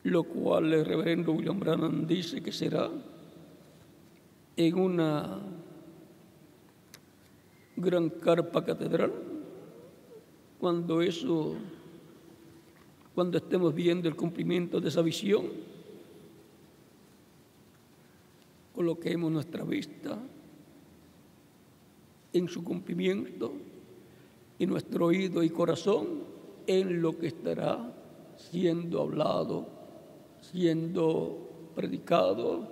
lo cual el reverendo William Branham dice que será en una gran carpa catedral, cuando estemos viendo el cumplimiento de esa visión, coloquemos nuestra vista en su cumplimiento y nuestro oído y corazón en lo que estará siendo hablado, siendo predicado,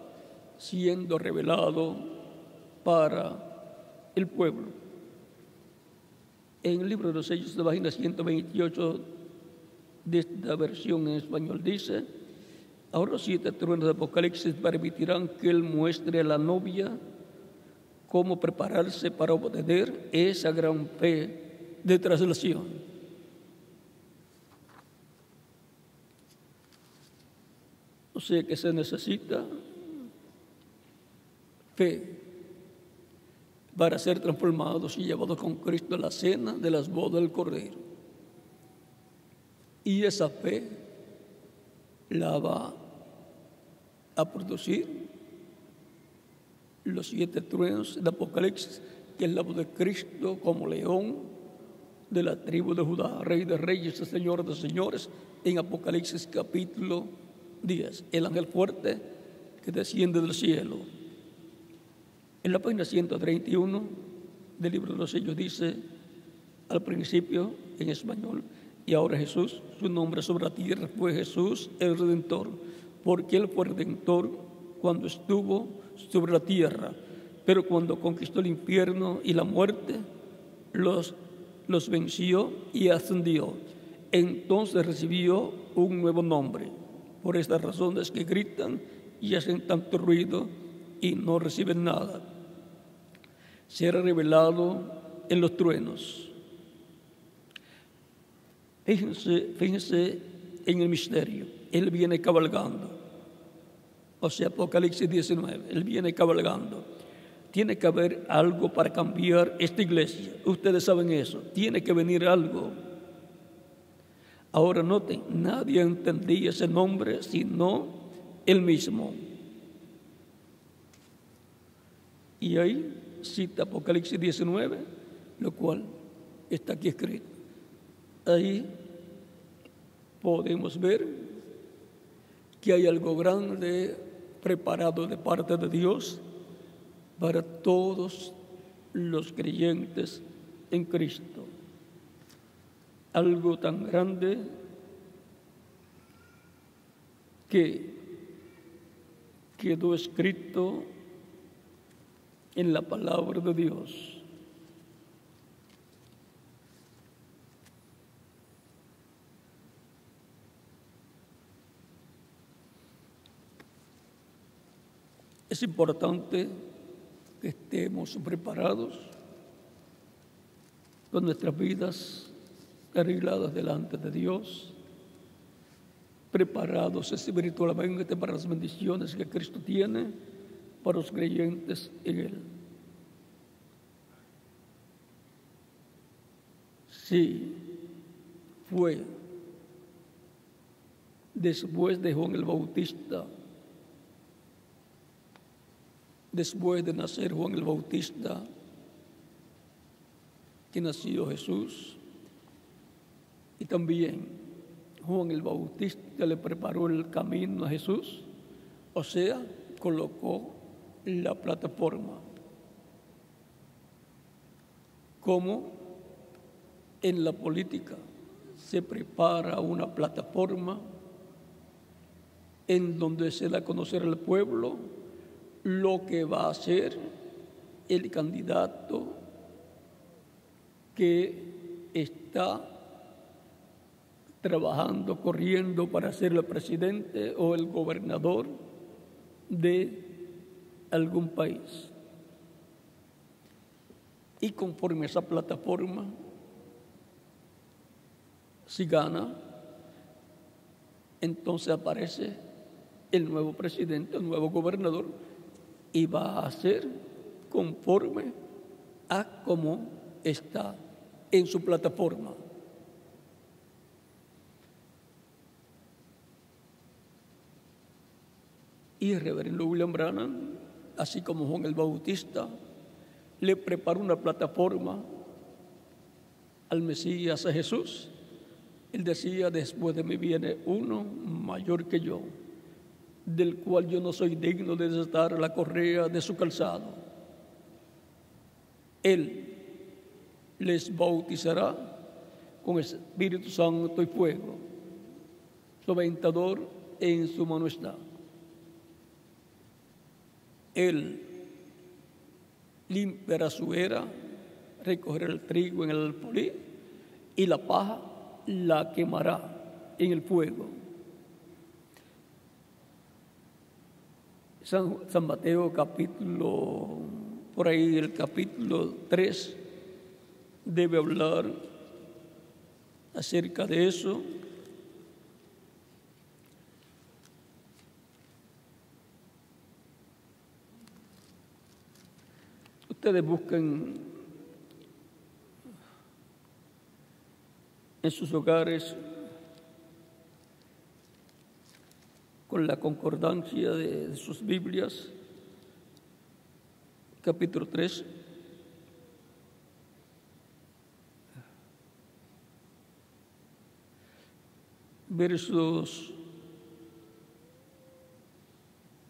siendo revelado para el pueblo. En el libro de los sellos, de la página 128 de esta versión en español dice: ahora los 7 truenos de Apocalipsis permitirán que él muestre a la novia cómo prepararse para obtener esa gran fe de traslación. O sea que se necesita fe para ser transformados y llevados con Cristo a la cena de las bodas del Cordero. Y esa fe la va a producir los 7 truenos de Apocalipsis, que es la voz de Cristo como león de la tribu de Judá, Rey de reyes y Señor de señores, en Apocalipsis capítulo 10, el ángel fuerte que desciende del cielo. En la página 131 del libro de los sellos dice al principio en español: y ahora Jesús, su nombre sobre la tierra fue Jesús el Redentor, porque Él fue Redentor cuando estuvo sobre la tierra, pero cuando conquistó el infierno y la muerte, los venció y ascendió. Entonces recibió un nuevo nombre. Por estas razones que gritan y hacen tanto ruido y no reciben nada. Será revelado en los truenos. Fíjense en el misterio. Él viene cabalgando. O sea, Apocalipsis 19, Él viene cabalgando. Tiene que haber algo para cambiar esta iglesia. Ustedes saben eso. Tiene que venir algo. Ahora noten, nadie entendía ese nombre sino Él mismo. Y ahí cita Apocalipsis 19, lo cual está aquí escrito. Ahí podemos ver que hay algo grande preparado de parte de Dios para todos los creyentes en Cristo. Algo tan grande que quedó escrito en la palabra de Dios. Es importante que estemos preparados con nuestras vidas arregladas delante de Dios, preparados espiritualmente para las bendiciones que Cristo tiene para los creyentes en Él. Sí, fue después de Juan el Bautista, después de nacer Juan el Bautista, que nació Jesús. Y también Juan el Bautista le preparó el camino a Jesús, o sea, colocó la plataforma. Como en la política se prepara una plataforma en donde se da a conocer al pueblo lo que va a hacer el candidato que está trabajando, corriendo para ser el presidente o el gobernador de algún país. Y conforme a esa plataforma, si gana, entonces aparece el nuevo presidente, el nuevo gobernador, y va a hacer conforme a cómo está en su plataforma. Y el reverendo William Branham, así como Juan el Bautista, le preparó una plataforma al Mesías, a Jesús. Él decía: después de mí viene uno mayor que yo, del cual yo no soy digno de desatar la correa de su calzado. Él les bautizará con Espíritu Santo y fuego. Su aventador en su mano está. Él limpiará su era, recogerá el trigo en el alfolí y la paja la quemará en el fuego. San Mateo capítulo, por ahí el capítulo 3, debe hablar acerca de eso. Ustedes busquen en sus hogares con la concordancia de sus Biblias, capítulo 3. Versos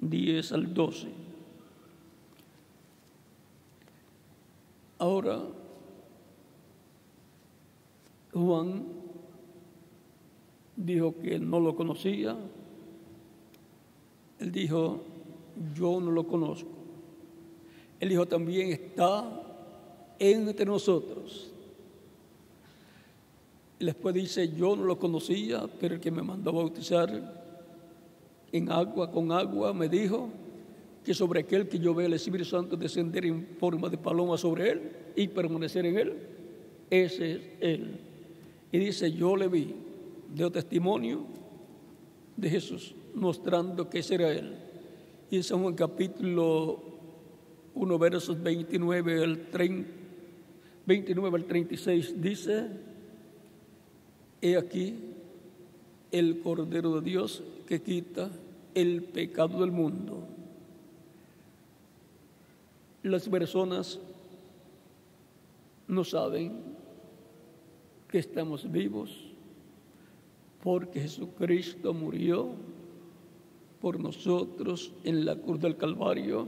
10 al 12. Ahora, Juan dijo que él no lo conocía. Él dijo: yo no lo conozco. Él dijo también: está entre nosotros. Y después dice: yo no lo conocía, pero el que me mandó a bautizar en agua, con agua, me dijo que sobre aquel que yo vea el Espíritu Santo descender en forma de paloma sobre él y permanecer en él, ese es él. Y dice: yo le vi, dio testimonio de Jesús, mostrando que ese era él. Y en San Juan capítulo 1, versos 29 al 36 dice: he aquí el Cordero de Dios que quita el pecado del mundo. Las personas no saben que estamos vivos porque Jesucristo murió por nosotros en la cruz del Calvario,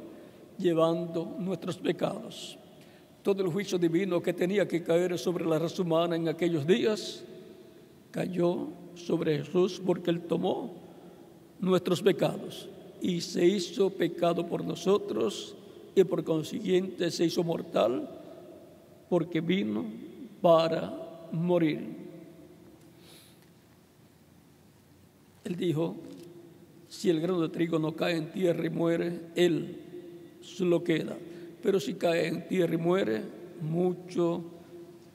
llevando nuestros pecados. Todo el juicio divino que tenía que caer sobre la raza humana en aquellos días cayó sobre Jesús, porque Él tomó nuestros pecados y se hizo pecado por nosotros, y por consiguiente se hizo mortal, porque vino para morir. Él dijo: si el grano de trigo no cae en tierra y muere, él solo queda, pero si cae en tierra y muere, mucho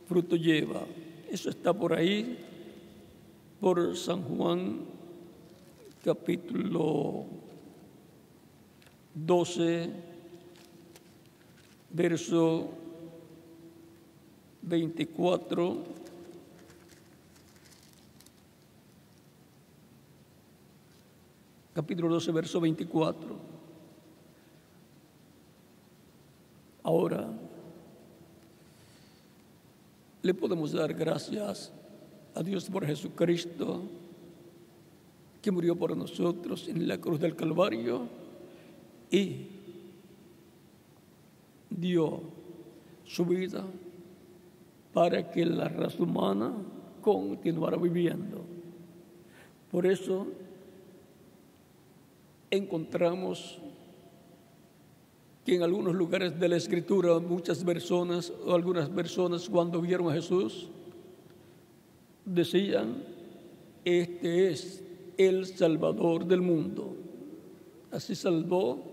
fruto lleva. Eso está por ahí, por San Juan capítulo 12, verso 24, capítulo 12, verso 24. Ahora, le podemos dar gracias a Dios por Jesucristo, que murió por nosotros en la cruz del Calvario y dio su vida para que la raza humana continuara viviendo. Por eso encontramos que en algunos lugares de la Escritura muchas personas o algunas personas cuando vieron a Jesús decían: este es el Salvador del mundo. Así salvó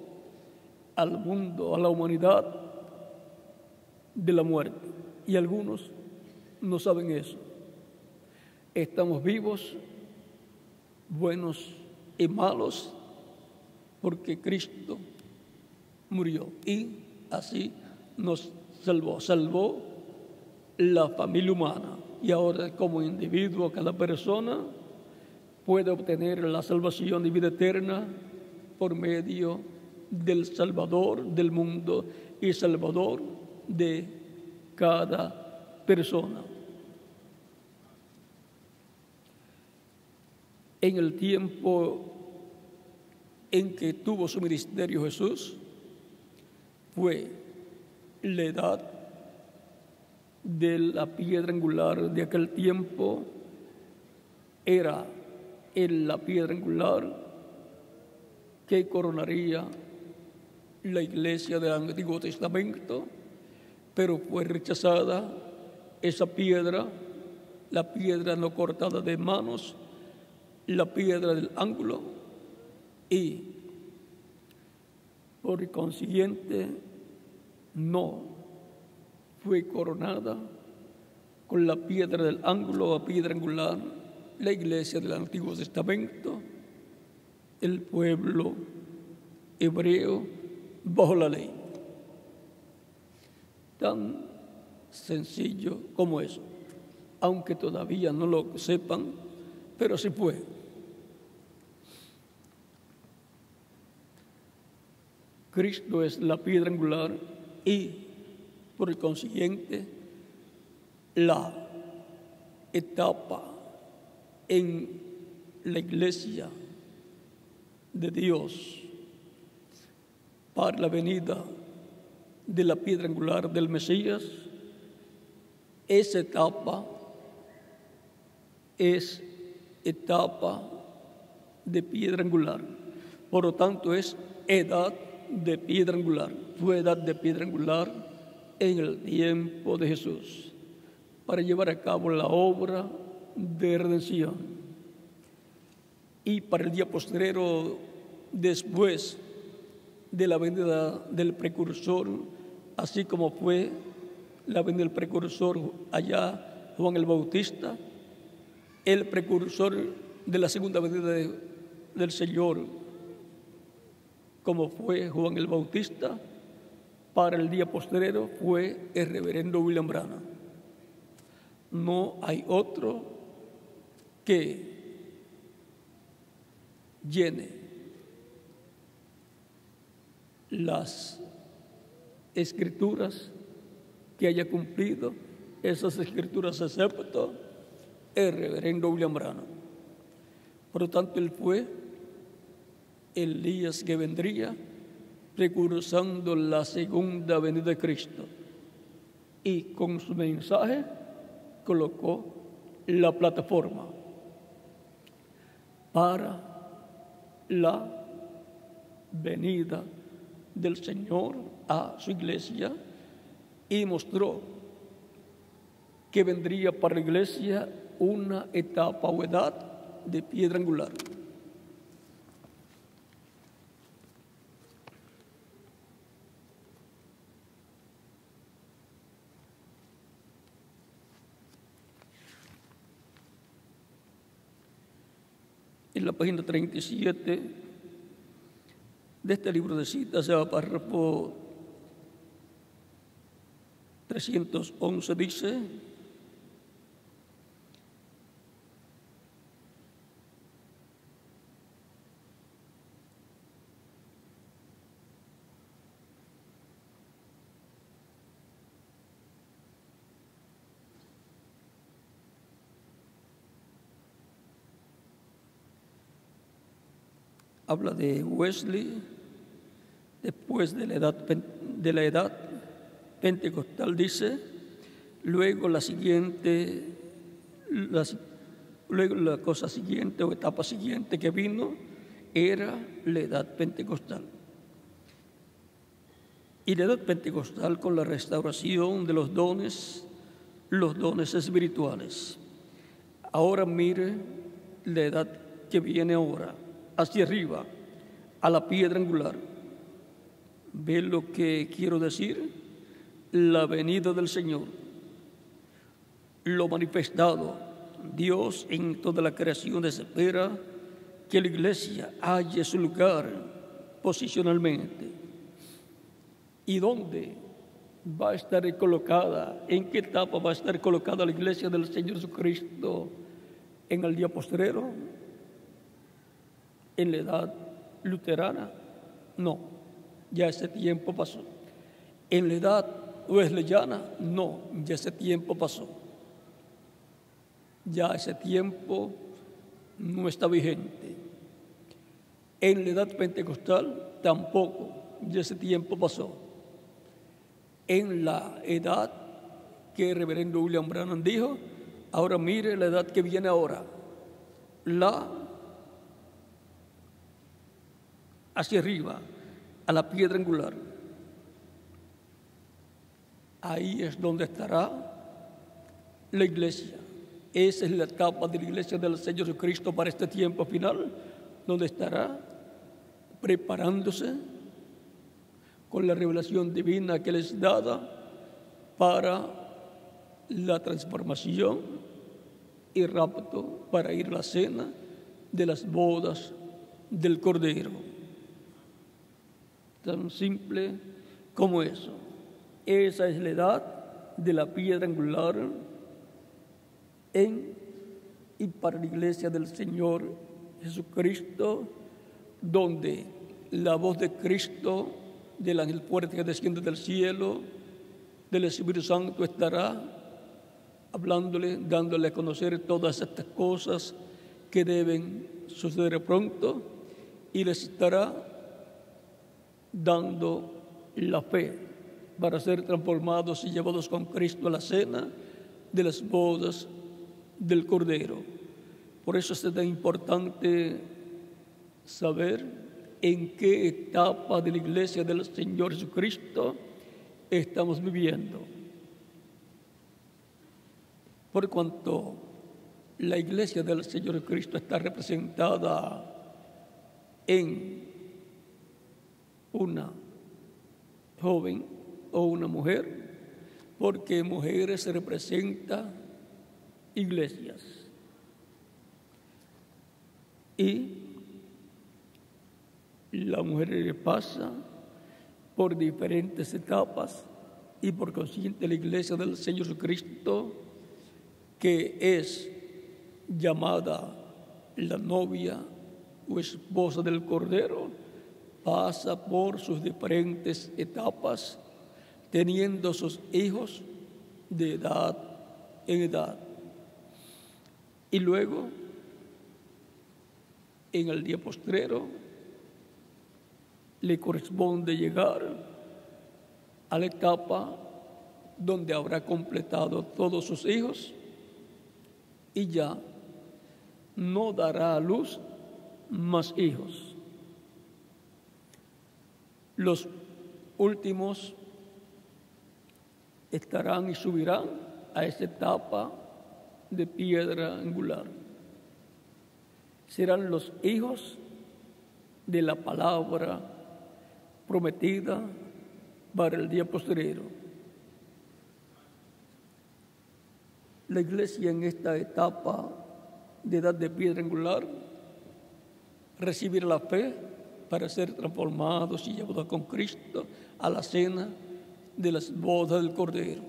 al mundo, a la humanidad de la muerte. Y algunos no saben eso. Estamos vivos, buenos y malos, porque Cristo murió y así nos salvó. Salvó la familia humana. Y ahora, como individuo, cada persona puede obtener la salvación y vida eterna por medio del Salvador del mundo y Salvador de cada persona. En el tiempo en que tuvo su ministerio Jesús, fue la edad de la piedra angular de aquel tiempo. Era la piedra angular que coronaría la iglesia del Antiguo Testamento, pero fue rechazada esa piedra, la piedra no cortada de manos, la piedra del ángulo, y por consiguiente no fue coronada con la piedra del ángulo o piedra angular la iglesia del Antiguo Testamento, el pueblo hebreo bajo la ley. Tan sencillo como eso, aunque todavía no lo sepan, pero sí fue. Cristo es la piedra angular y, por consiguiente, la etapa en la iglesia de Dios para la venida de la piedra angular del Mesías. Esa etapa es etapa de piedra angular. Por lo tanto, es edad de piedra angular. Fue edad de piedra angular en el tiempo de Jesús para llevar a cabo la obra de redención. Y para el día postrero, después de la venida del precursor, así como fue la venida del precursor allá, Juan el Bautista, el precursor de la segunda venida del Señor, como fue Juan el Bautista, para el día postrero fue el reverendo William Branham. No hay otro que llene las escrituras, que haya cumplido esas escrituras, excepto el reverendo William Branham. Por lo tanto, él fue Elías que vendría precursando la segunda venida de Cristo, y con su mensaje colocó la plataforma para la venida del Señor a su iglesia, y mostró que vendría para la iglesia una etapa o edad de piedra angular. En la página 37 de este libro de citas, el párrafo 311 dice: habla de Wesley después de la edad pentecostal, dice: luego la cosa siguiente o etapa siguiente que vino era la edad pentecostal. y la edad pentecostal con la restauración de los dones espirituales. Ahora mire la edad que viene ahora, hacia arriba, a la piedra angular. ¿Ve lo que quiero decir? La venida del Señor, lo manifestado. Dios en toda la creación espera que la iglesia halle su lugar posicionalmente. ¿Y dónde va a estar colocada? ¿En qué etapa va a estar colocada la iglesia del Señor Jesucristo en el día postrero? ¿En la edad luterana? No, ya ese tiempo pasó. ¿En la edad wesleyana? No, ya ese tiempo pasó. Ya ese tiempo no está vigente. En la edad pentecostal tampoco, ya ese tiempo pasó. En la edad que el reverendo William Branham dijo, ahora mire la edad que viene ahora, hacia arriba, a la piedra angular. Ahí es donde estará la iglesia. Esa es la etapa de la iglesia del Señor Jesucristo para este tiempo final, donde estará preparándose con la revelación divina que les es dada para la transformación y rapto para ir a la cena de las bodas del Cordero. Tan simple como eso. Esa es la edad de la piedra angular en y para la iglesia del Señor Jesucristo, donde la voz de Cristo, del ángel fuerte que desciende del cielo, del Espíritu Santo, estará hablándole, dándole a conocer todas estas cosas que deben suceder pronto, y les estará dando la fe para ser transformados y llevados con Cristo a la cena de las bodas del Cordero. Por eso es tan importante saber en qué etapa de la iglesia del Señor Jesucristo estamos viviendo. Por cuanto la iglesia del Señor Jesucristo está representada en una joven o una mujer, porque mujeres se representa iglesias. Y la mujer pasa por diferentes etapas, y por consiguiente la iglesia del Señor Jesucristo, que es llamada la novia o esposa del Cordero, pasa por sus diferentes etapas, teniendo sus hijos de edad en edad. Y luego, en el día postrero, le corresponde llegar a la etapa donde habrá completado todos sus hijos y ya no dará a luz más hijos. Los últimos estarán y subirán a esa etapa de piedra angular. Serán los hijos de la palabra prometida para el día postrero. La iglesia en esta etapa de edad de piedra angular recibirá la fe para ser transformados y llevados con Cristo a la cena de las bodas del Cordero.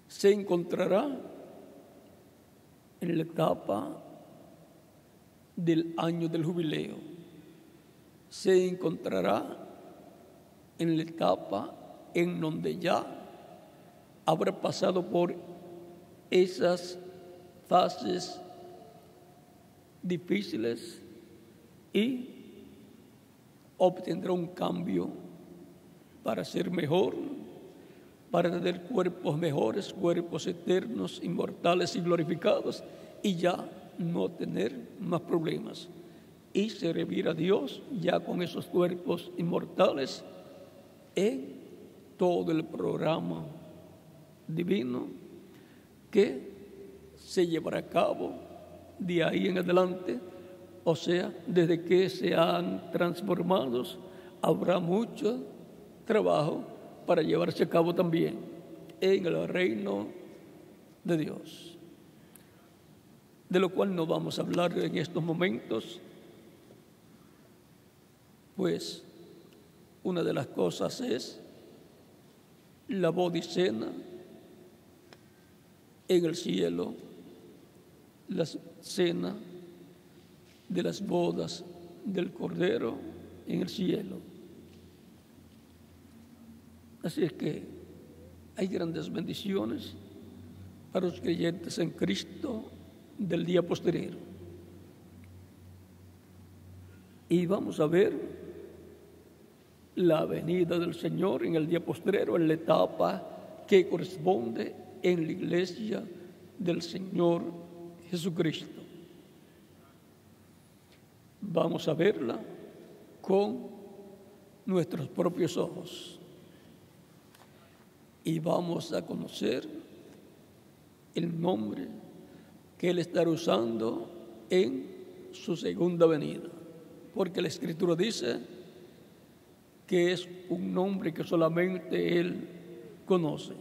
Se encontrará en la etapa del año del jubileo. Se encontrará en la etapa en donde ya habrá pasado por esas fases difíciles y obtendrá un cambio para ser mejor, para tener cuerpos mejores, cuerpos eternos, inmortales y glorificados, y ya no tener más problemas y servir a Dios ya con esos cuerpos inmortales en todo el programa divino que se llevará a cabo de ahí en adelante. O sea, desde que sean transformados, habrá mucho trabajo para llevarse a cabo también en el reino de Dios, de lo cual no vamos a hablar en estos momentos, pues una de las cosas es la bodicena en el cielo, la cena de las bodas del Cordero en el cielo. Así es que hay grandes bendiciones para los creyentes en Cristo del día posterior. Y vamos a ver la venida del Señor en el día postrero, en la etapa que corresponde en la iglesia del Señor Jesucristo. Vamos a verla con nuestros propios ojos y vamos a conocer el nombre que Él estará usando en su segunda venida, porque la Escritura dice que es un nombre que solamente Él conoce.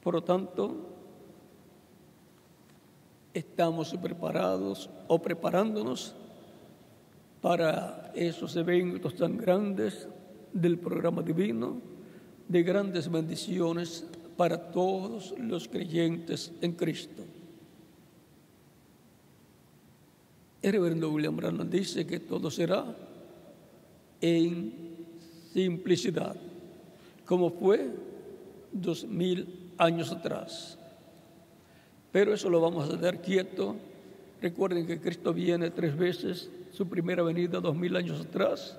Por lo tanto, estamos preparados o preparándonos para esos eventos tan grandes del programa divino, de grandes bendiciones para todos los creyentes en Cristo. El reverendo William Branham dice que todo será en simplicidad, como fue 2000 años atrás. Pero eso lo vamos a dar quieto. Recuerden que Cristo viene 3 veces: su primera venida 2000 años atrás,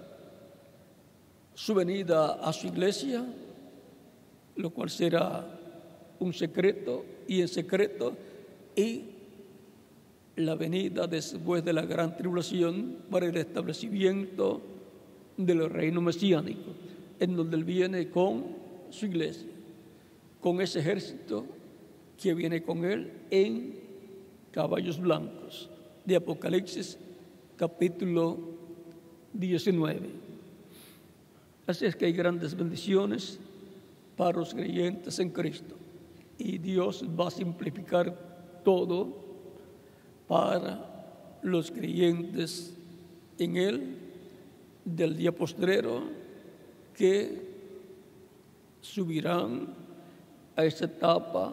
su venida a su iglesia, lo cual será un secreto y en secreto, y la venida después de la gran tribulación para el establecimiento del reino mesiánico, en donde Él viene con su iglesia, con ese ejército que viene con Él en caballos blancos, de Apocalipsis capítulo 19. Así es que hay grandes bendiciones para los creyentes en Cristo, y Dios va a simplificar todo para los creyentes en Él del día postrero, que subirán a esa etapa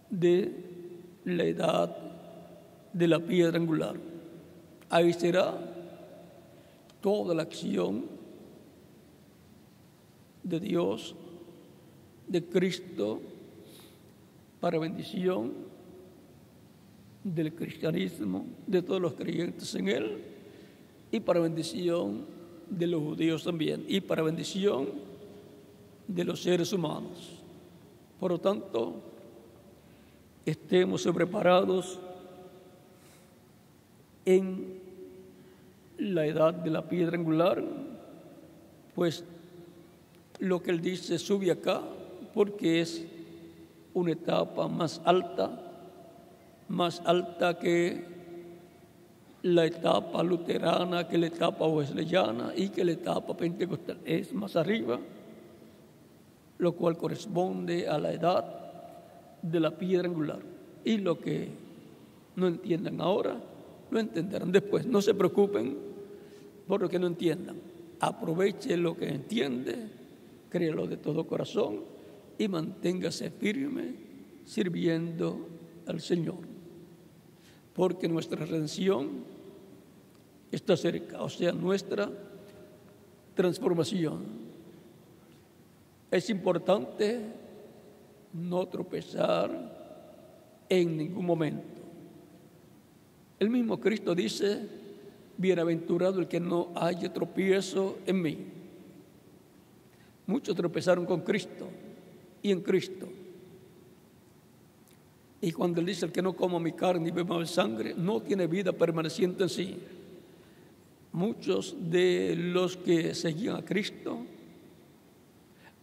de la edad de la piedra angular. Ahí será toda la acción de Dios, de Cristo, para bendición del cristianismo, de todos los creyentes en Él, y para bendición de los judíos también, y para bendición de los seres humanos. Por lo tanto, estemos preparados en la edad de la piedra angular, pues lo que Él dice sube acá porque es una etapa más alta que la etapa luterana, que la etapa wesleyana y que la etapa pentecostal. Es más arriba, lo cual corresponde a la edad de la piedra angular. Y lo que no entiendan ahora, lo entenderán después. No se preocupen por lo que no entiendan. Aproveche lo que entiende, créalo de todo corazón y manténgase firme sirviendo al Señor, porque nuestra redención está cerca, o sea, nuestra transformación. Es importante no tropezar en ningún momento. El mismo Cristo dice: bienaventurado el que no haya tropiezo en mí. Muchos tropezaron con Cristo y en Cristo. Y cuando Él dice: el que no coma mi carne y beba mi sangre, no tiene vida permaneciente en sí. muchos de los que seguían a Cristo,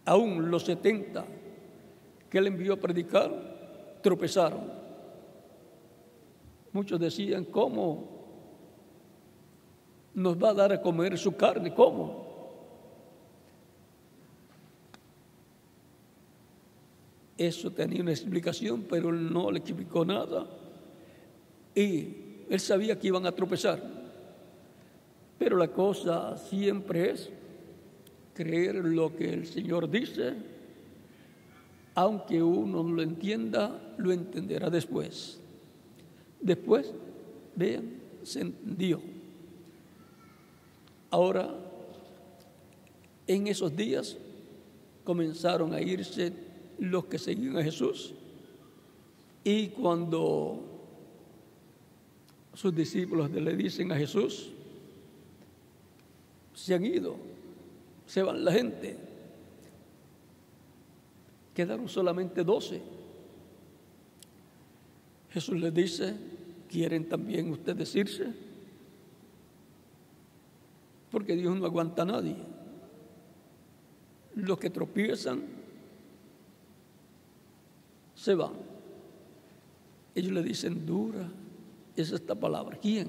aún los 70 que él envió a predicar, tropezaron. Muchos decían: ¿cómo nos va a dar a comer su carne? ¿Cómo? Eso tenía una explicación, pero él no le explicó nada. Y él sabía que iban a tropezar. Pero la cosa siempre es creer lo que el Señor dice. Aunque uno no lo entienda, lo entenderá después. Después, vean, se entendió. Ahora, en esos días comenzaron a irse los que seguían a Jesús, y cuando sus discípulos le dicen a Jesús: se han ido, se van la gente, quedaron solamente 12. Jesús les dice: ¿quieren también ustedes irse? Porque Dios no aguanta a nadie. Los que tropiezan se van. Ellos le dicen: dura es esta palabra, ¿quién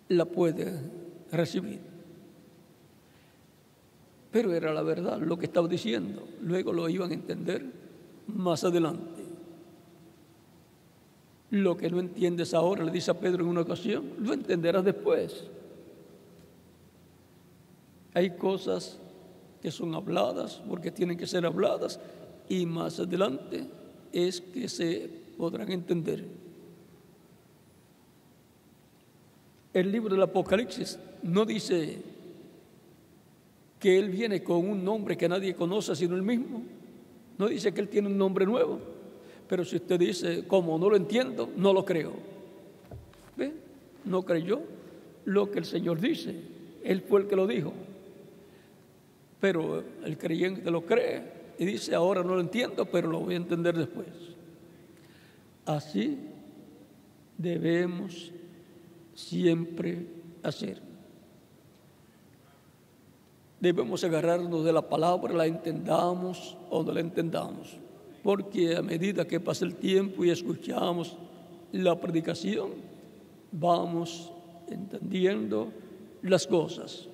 la puede recibir? Pero era la verdad lo que estaba diciendo. Luego lo iban a entender más adelante. Lo que no entiendes ahora, le dice a Pedro en una ocasión, lo entenderás después. Hay cosas que son habladas porque tienen que ser habladas, y más adelante es que se podrán entender. El libro del Apocalipsis no dice que Él viene con un nombre que nadie conoce sino Él mismo. No dice que Él tiene un nombre nuevo. Pero si usted dice: ¿cómo? No lo entiendo, no lo creo. ¿Ve? No creyó lo que el Señor dice. Él fue el que lo dijo. Pero el creyente lo cree y dice: ahora no lo entiendo, pero lo voy a entender después. Así debemos siempre hacer. Debemos agarrarnos de la palabra, la entendamos o no la entendamos, porque a medida que pasa el tiempo y escuchamos la predicación, vamos entendiendo las cosas.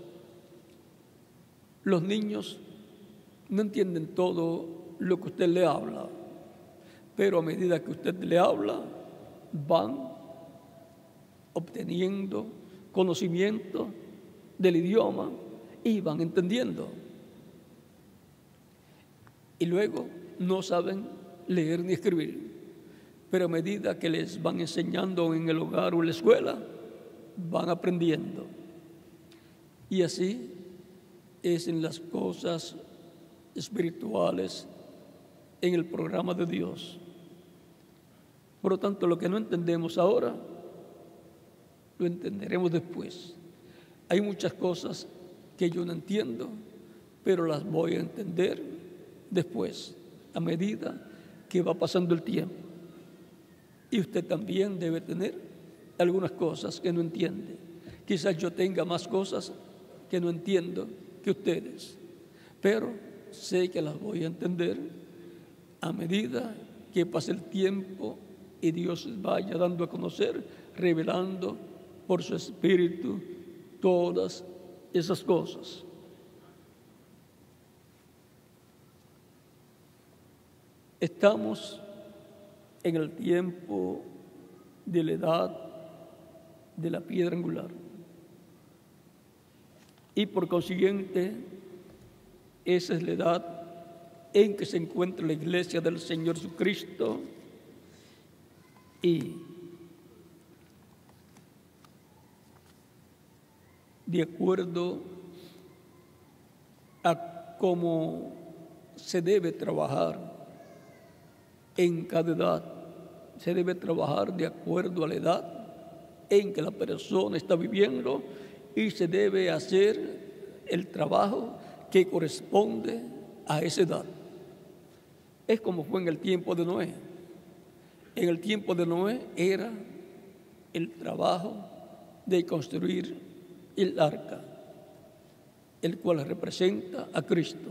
Los niños no entienden todo lo que usted le habla, pero a medida que usted le habla, van obteniendo conocimiento del idioma y van entendiendo. Y luego no saben leer ni escribir, pero a medida que les van enseñando en el hogar o en la escuela, van aprendiendo. Y así es en las cosas espirituales, en el programa de Dios. Por lo tanto, lo que no entendemos ahora, lo entenderemos después. Hay muchas cosas que yo no entiendo, pero las voy a entender después, a medida que va pasando el tiempo. Y usted también debe tener algunas cosas que no entiende. Quizás yo tenga más cosas que no entiendo que ustedes, pero sé que las voy a entender a medida que pase el tiempo y Dios vaya dando a conocer, revelando por su Espíritu todas esas cosas. Estamos en el tiempo de la edad de la piedra angular. Y por consiguiente, esa es la edad en que se encuentra la iglesia del Señor Jesucristo, y de acuerdo a cómo se debe trabajar en cada edad, se debe trabajar de acuerdo a la edad en que la persona está viviendo, y se debe hacer el trabajo que corresponde a esa edad. Es como fue en el tiempo de Noé. En el tiempo de Noé era el trabajo de construir el arca, el cual representa a Cristo.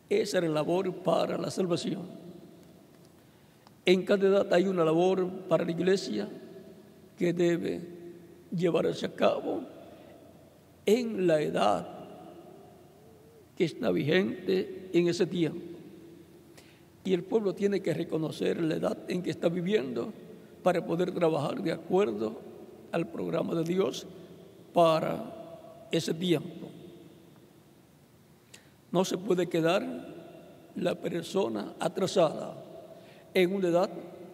Esa es la labor para la salvación. En cada edad hay una labor para la iglesia que debe llevarse a cabo en la edad que está vigente en ese tiempo. Y el pueblo tiene que reconocer la edad en que está viviendo para poder trabajar de acuerdo al programa de Dios para ese tiempo. No se puede quedar la persona atrasada en una edad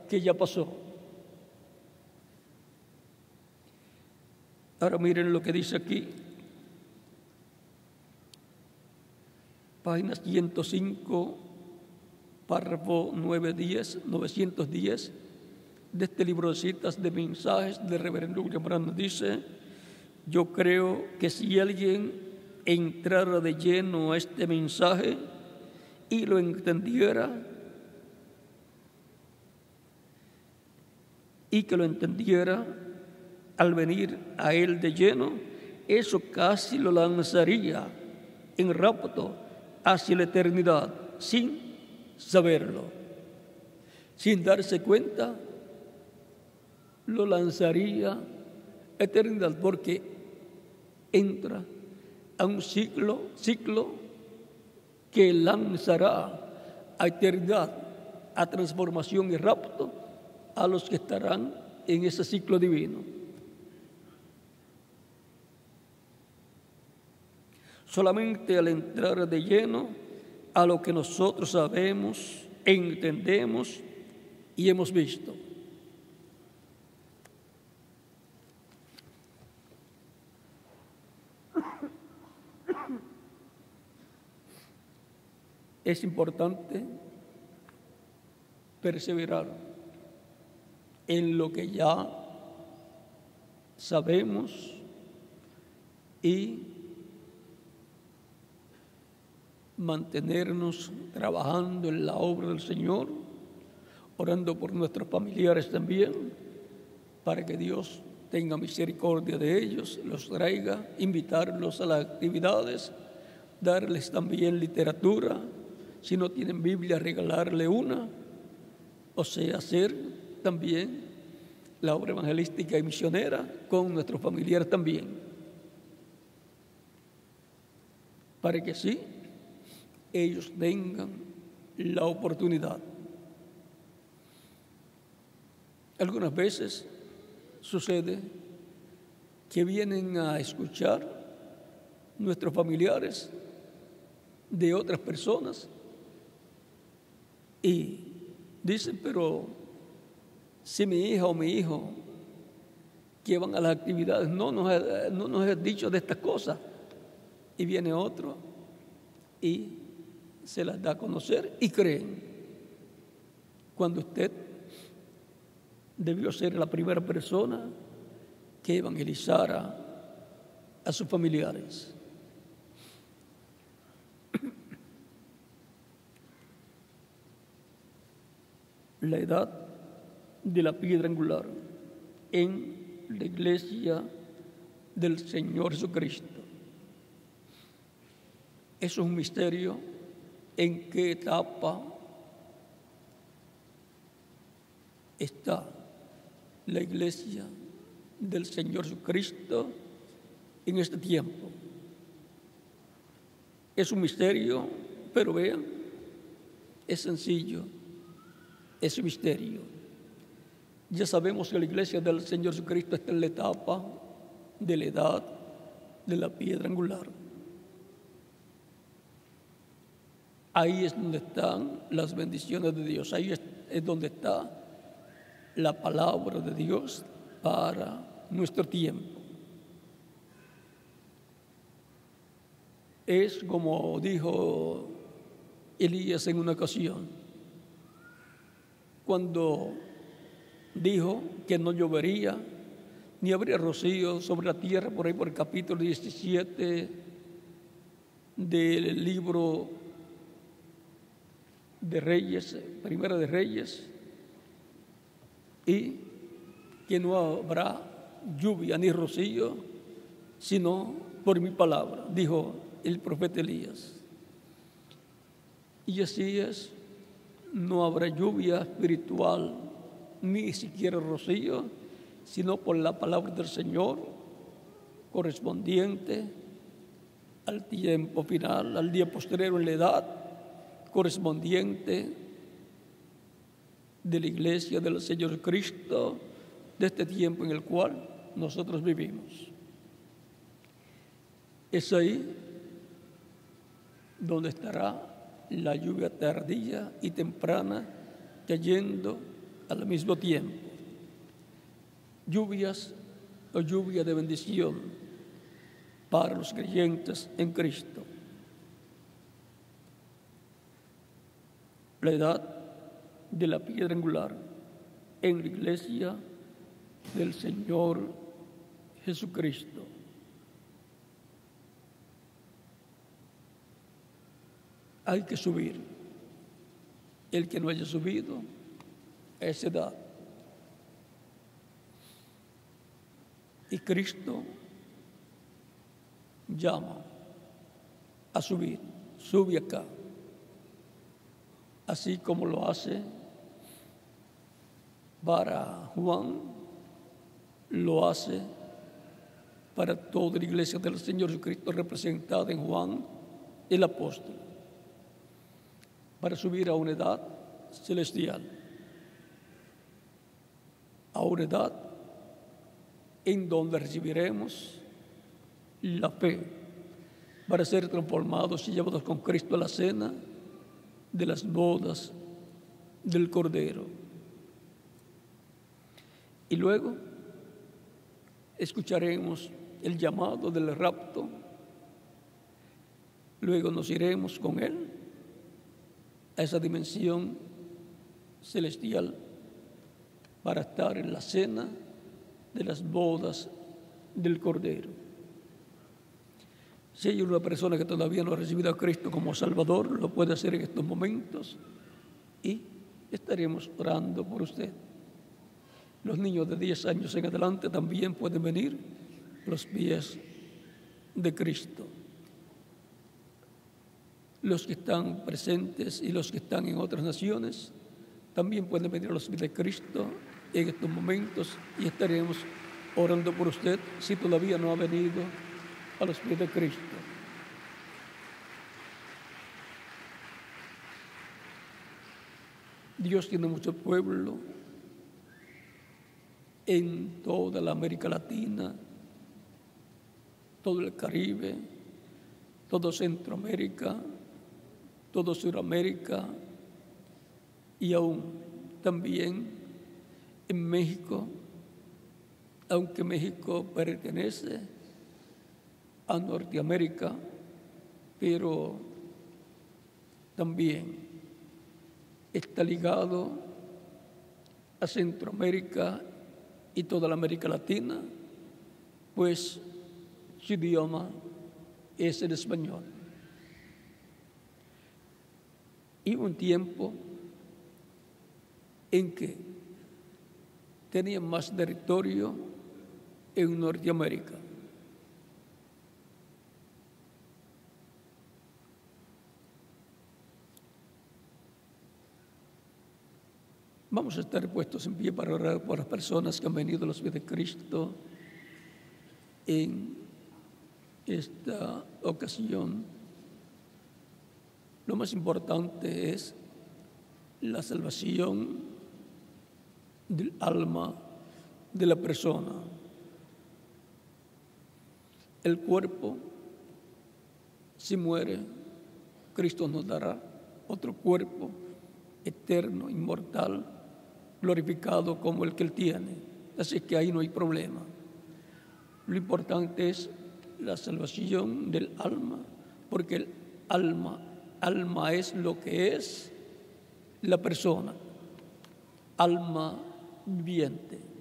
que ya pasó. Ahora miren lo que dice aquí, página 105, párrafo 910 de este libro de citas de mensajes del reverendo William Branham. Dice: yo creo que si alguien entrara de lleno a este mensaje y lo entendiera, al venir a él de lleno, eso casi lo lanzaría en rapto hacia la eternidad, sin saberlo, sin darse cuenta, lo lanzaría a eternidad, porque entra a un ciclo que lanzará a eternidad, a transformación y rapto a los que estarán en ese ciclo divino. Solamente al entrar de lleno a lo que nosotros sabemos, entendemos y hemos visto. Es importante perseverar en lo que ya sabemos y mantenernos trabajando en la obra del Señor, orando por nuestros familiares también, para que Dios tenga misericordia de ellos, los traiga, invitarlos a las actividades, darles también literatura, si no tienen Biblia, regalarle una, o sea, hacer también la obra evangelística y misionera con nuestros familiares también, para que sí ellos tengan la oportunidad. Algunas veces sucede que vienen a escuchar nuestros familiares de otras personas y dicen: pero si mi hija o mi hijo que van a las actividades no nos ha dicho de estas cosas, y viene otro y se las da a conocer y creen, cuando usted debió ser la primera persona que evangelizara a sus familiares. La edad de la piedra angular en la iglesia del Señor Jesucristo. Es un misterio en qué etapa está la iglesia del Señor Jesucristo en este tiempo. Es un misterio, pero vean, es sencillo, es un misterio. Ya sabemos que la iglesia del Señor Jesucristo está en la etapa de la edad de la piedra angular. Ahí es donde están las bendiciones de Dios, ahí es donde está la palabra de Dios para nuestro tiempo. Es como dijo Elías en una ocasión, cuando dijo que no llovería ni habría rocío sobre la tierra, por ahí por el capítulo 17 del libro de Reyes, Primera de Reyes, y que no habrá lluvia ni rocío sino por mi palabra, dijo el profeta Elías. Y así es, no habrá lluvia espiritual, ni siquiera rocío, sino por la palabra del Señor, correspondiente al tiempo final, al día posterior en la edad, correspondiente de la iglesia del Señor Cristo, de este tiempo en el cual nosotros vivimos. Es ahí donde estará la lluvia tardía y temprana cayendo al mismo tiempo. Lluvias o lluvia de bendición para los creyentes en Cristo. La edad de la piedra angular en la iglesia del Señor Jesucristo. Hay que subir. El que no haya subido a esa edad. Y Cristo llama a subir. Sube acá. Así como lo hace para Juan, lo hace para toda la iglesia del Señor Jesucristo representada en Juan el apóstol, para subir a una edad celestial, a una edad en donde recibiremos la fe para ser transformados y llevados con Cristo a la cena de las bodas del Cordero. Y luego escucharemos el llamado del rapto, luego nos iremos con Él a esa dimensión celestial para estar en la cena de las bodas del Cordero. Si hay una persona que todavía no ha recibido a Cristo como Salvador, lo puede hacer en estos momentos y estaremos orando por usted. Los niños de 10 años en adelante también pueden venir a los pies de Cristo. Los que están presentes y los que están en otras naciones también pueden venir a los pies de Cristo en estos momentos y estaremos orando por usted si todavía no ha venido a los pies de Cristo. Dios tiene mucho pueblo en toda la América Latina, todo el Caribe, todo Centroamérica, todo Sudamérica y aún también en México, aunque México pertenece a Norteamérica, pero también está ligado a Centroamérica y toda la América Latina, pues su idioma es el español. Y un tiempo en que tenían más territorio en Norteamérica. Vamos a estar puestos en pie para orar por las personas que han venido a los pies de Cristo en esta ocasión. Lo más importante es la salvación del alma de la persona. El cuerpo, si muere, Cristo nos dará otro cuerpo eterno, inmortal, glorificado como el que Él tiene. Así que ahí no hay problema. Lo importante es la salvación del alma, porque el alma es lo que es la persona, alma viviente.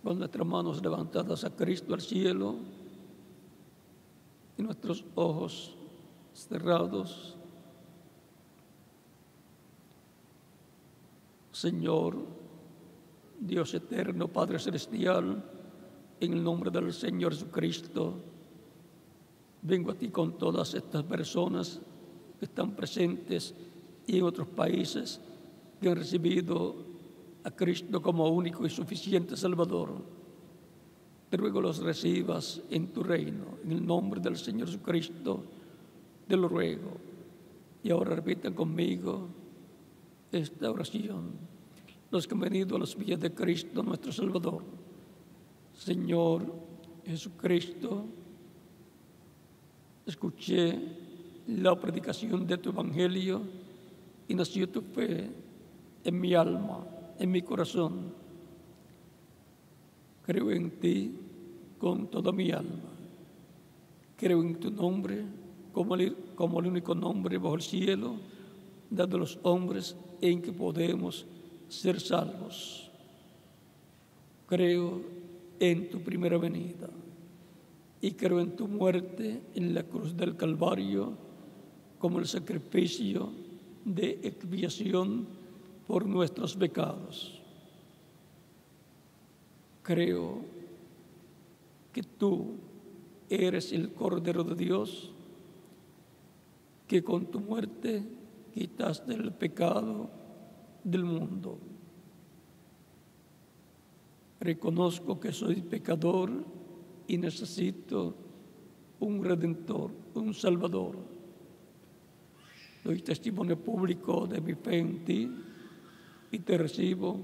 Con nuestras manos levantadas a Cristo al cielo y nuestros ojos cerrados, Señor, Dios eterno, Padre celestial, en el nombre del Señor Jesucristo, vengo a ti con todas estas personas que están presentes y en otros países que han recibido a Cristo como único y suficiente Salvador. Te ruego los recibas en tu reino, en el nombre del Señor Jesucristo, te lo ruego. Y ahora repitan conmigo esta oración. Los que han venido a los pies de Cristo, nuestro Salvador. Señor Jesucristo, escuché la predicación de tu evangelio y nació tu fe en mi alma, en mi corazón. Creo en ti con toda mi alma. Creo en tu nombre como el único nombre bajo el cielo dado a los hombres en que podemos ser salvos. Creo en tu primera venida y creo en tu muerte en la cruz del Calvario como el sacrificio de expiación por nuestros pecados. Creo que tú eres el Cordero de Dios, que con tu muerte quitaste el pecado del mundo. Reconozco que soy pecador y necesito un Redentor, un Salvador. Doy testimonio público de mi fe en ti y te recibo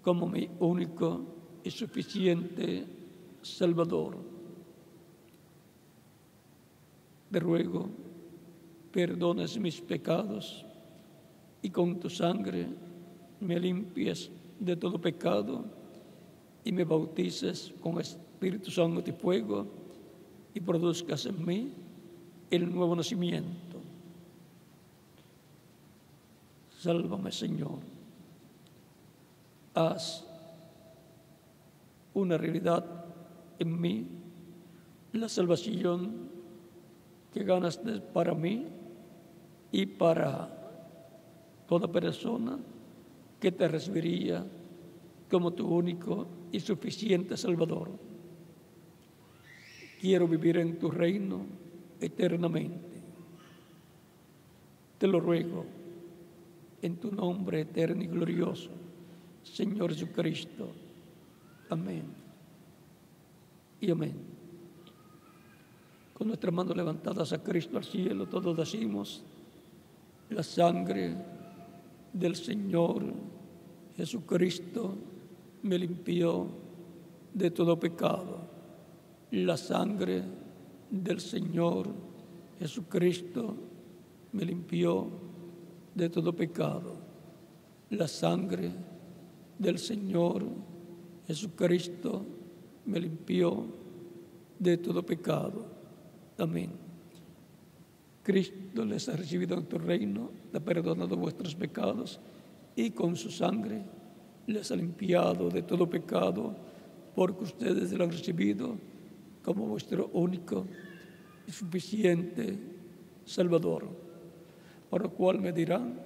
como mi único y suficiente Salvador. Te ruego, perdones mis pecados y con tu sangre me limpies de todo pecado y me bautices con Espíritu Santo y fuego y produzcas en mí el nuevo nacimiento. Sálvame, Señor. Haz una realidad en mí la salvación que ganaste para mí y para toda persona que te recibiría como tu único y suficiente Salvador. Quiero vivir en tu reino eternamente. Te lo ruego en tu nombre eterno y glorioso, Señor Jesucristo. Amén y amén. Con nuestras manos levantadas a Cristo al cielo, todos decimos: la sangre del Señor Jesucristo me limpió de todo pecado. La sangre del Señor Jesucristo me limpió de todo pecado. La sangre del Señor Jesucristo me limpió de todo pecado. Amén. Cristo les ha recibido en tu reino, le ha perdonado vuestros pecados y con su sangre les ha limpiado de todo pecado, porque ustedes lo han recibido como vuestro único y suficiente Salvador. Por lo cual me dirán: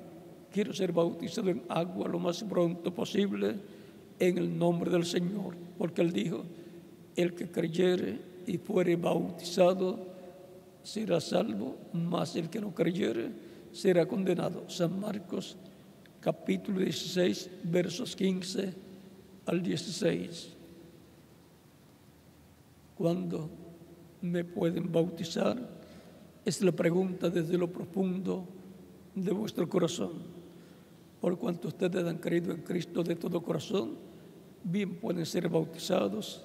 quiero ser bautizado en agua lo más pronto posible en el nombre del Señor, porque Él dijo: el que creyere y fuere bautizado será salvo, mas el que no creyere será condenado. San Marcos capítulo 16, versos 15 al 16. ¿Cuándo me pueden bautizar? Es la pregunta desde lo profundo de vuestro corazón. Por cuanto ustedes han creído en Cristo de todo corazón, bien pueden ser bautizados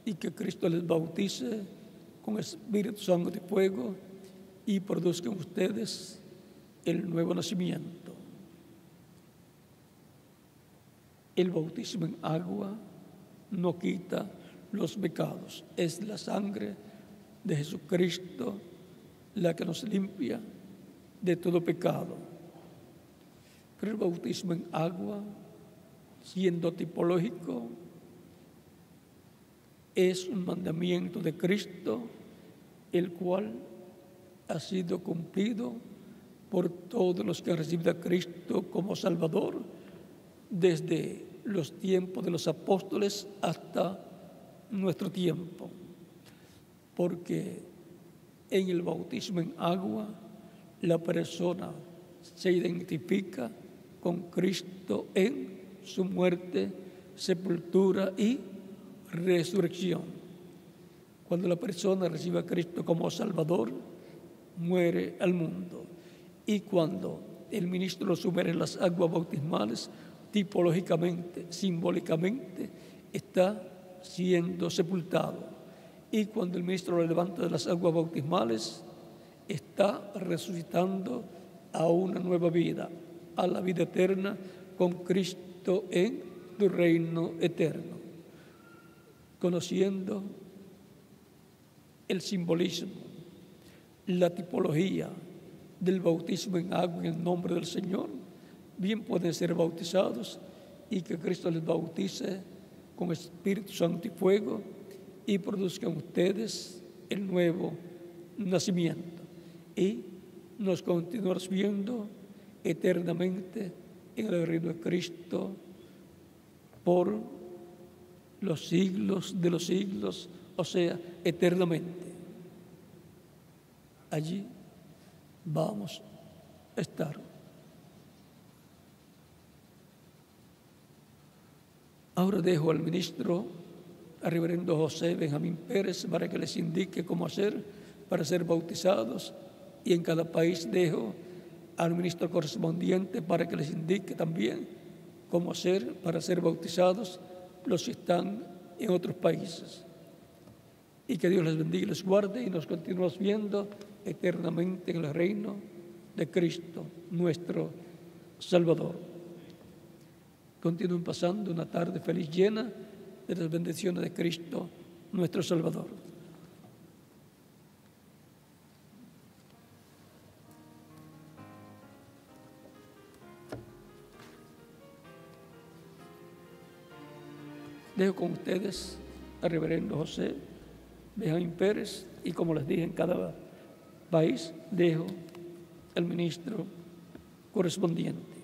y que Cristo les bautice con Espíritu Santo de fuego y produzcan ustedes el nuevo nacimiento. El bautismo en agua no quita los pecados. Es la sangre de Jesucristo la que nos limpia de todo pecado. Pero el bautismo en agua, siendo tipológico, es un mandamiento de Cristo, el cual ha sido cumplido por todos los que han recibido a Cristo como Salvador desde los tiempos de los apóstoles hasta nuestro tiempo, porque en el bautismo en agua la persona se identifica con Cristo en su muerte, sepultura y resurrección. Cuando la persona recibe a Cristo como Salvador, muere al mundo. Y cuando el ministro lo sumerge en las aguas bautismales, tipológicamente, simbólicamente, está siendo sepultado. Y cuando el ministro lo levanta de las aguas bautismales, está resucitando a una nueva vida, a la vida eterna con Cristo en tu reino eterno. Conociendo el simbolismo, la tipología del bautismo en agua en el nombre del Señor, bien pueden ser bautizados y que Cristo les bautice con Espíritu Santo y fuego y produzcan ustedes el nuevo nacimiento. Y nos continuarás viendo eternamente en el reino de Cristo por los siglos de los siglos, o sea, eternamente. Allí vamos a estar. Ahora dejo al ministro, al reverendo José Benjamín Pérez, para que les indique cómo hacer para ser bautizados, y en cada país dejo al ministro correspondiente para que les indique también cómo hacer para ser bautizados los que están en otros países. Y que Dios les bendiga y les guarde, y nos continuamos viendo eternamente en el reino de Cristo, nuestro Salvador. Continúen pasando una tarde feliz, llena de las bendiciones de Cristo, nuestro Salvador. Dejo con ustedes al reverendo José Benjamín Pérez, y como les dije, en cada país dejo el ministro correspondiente.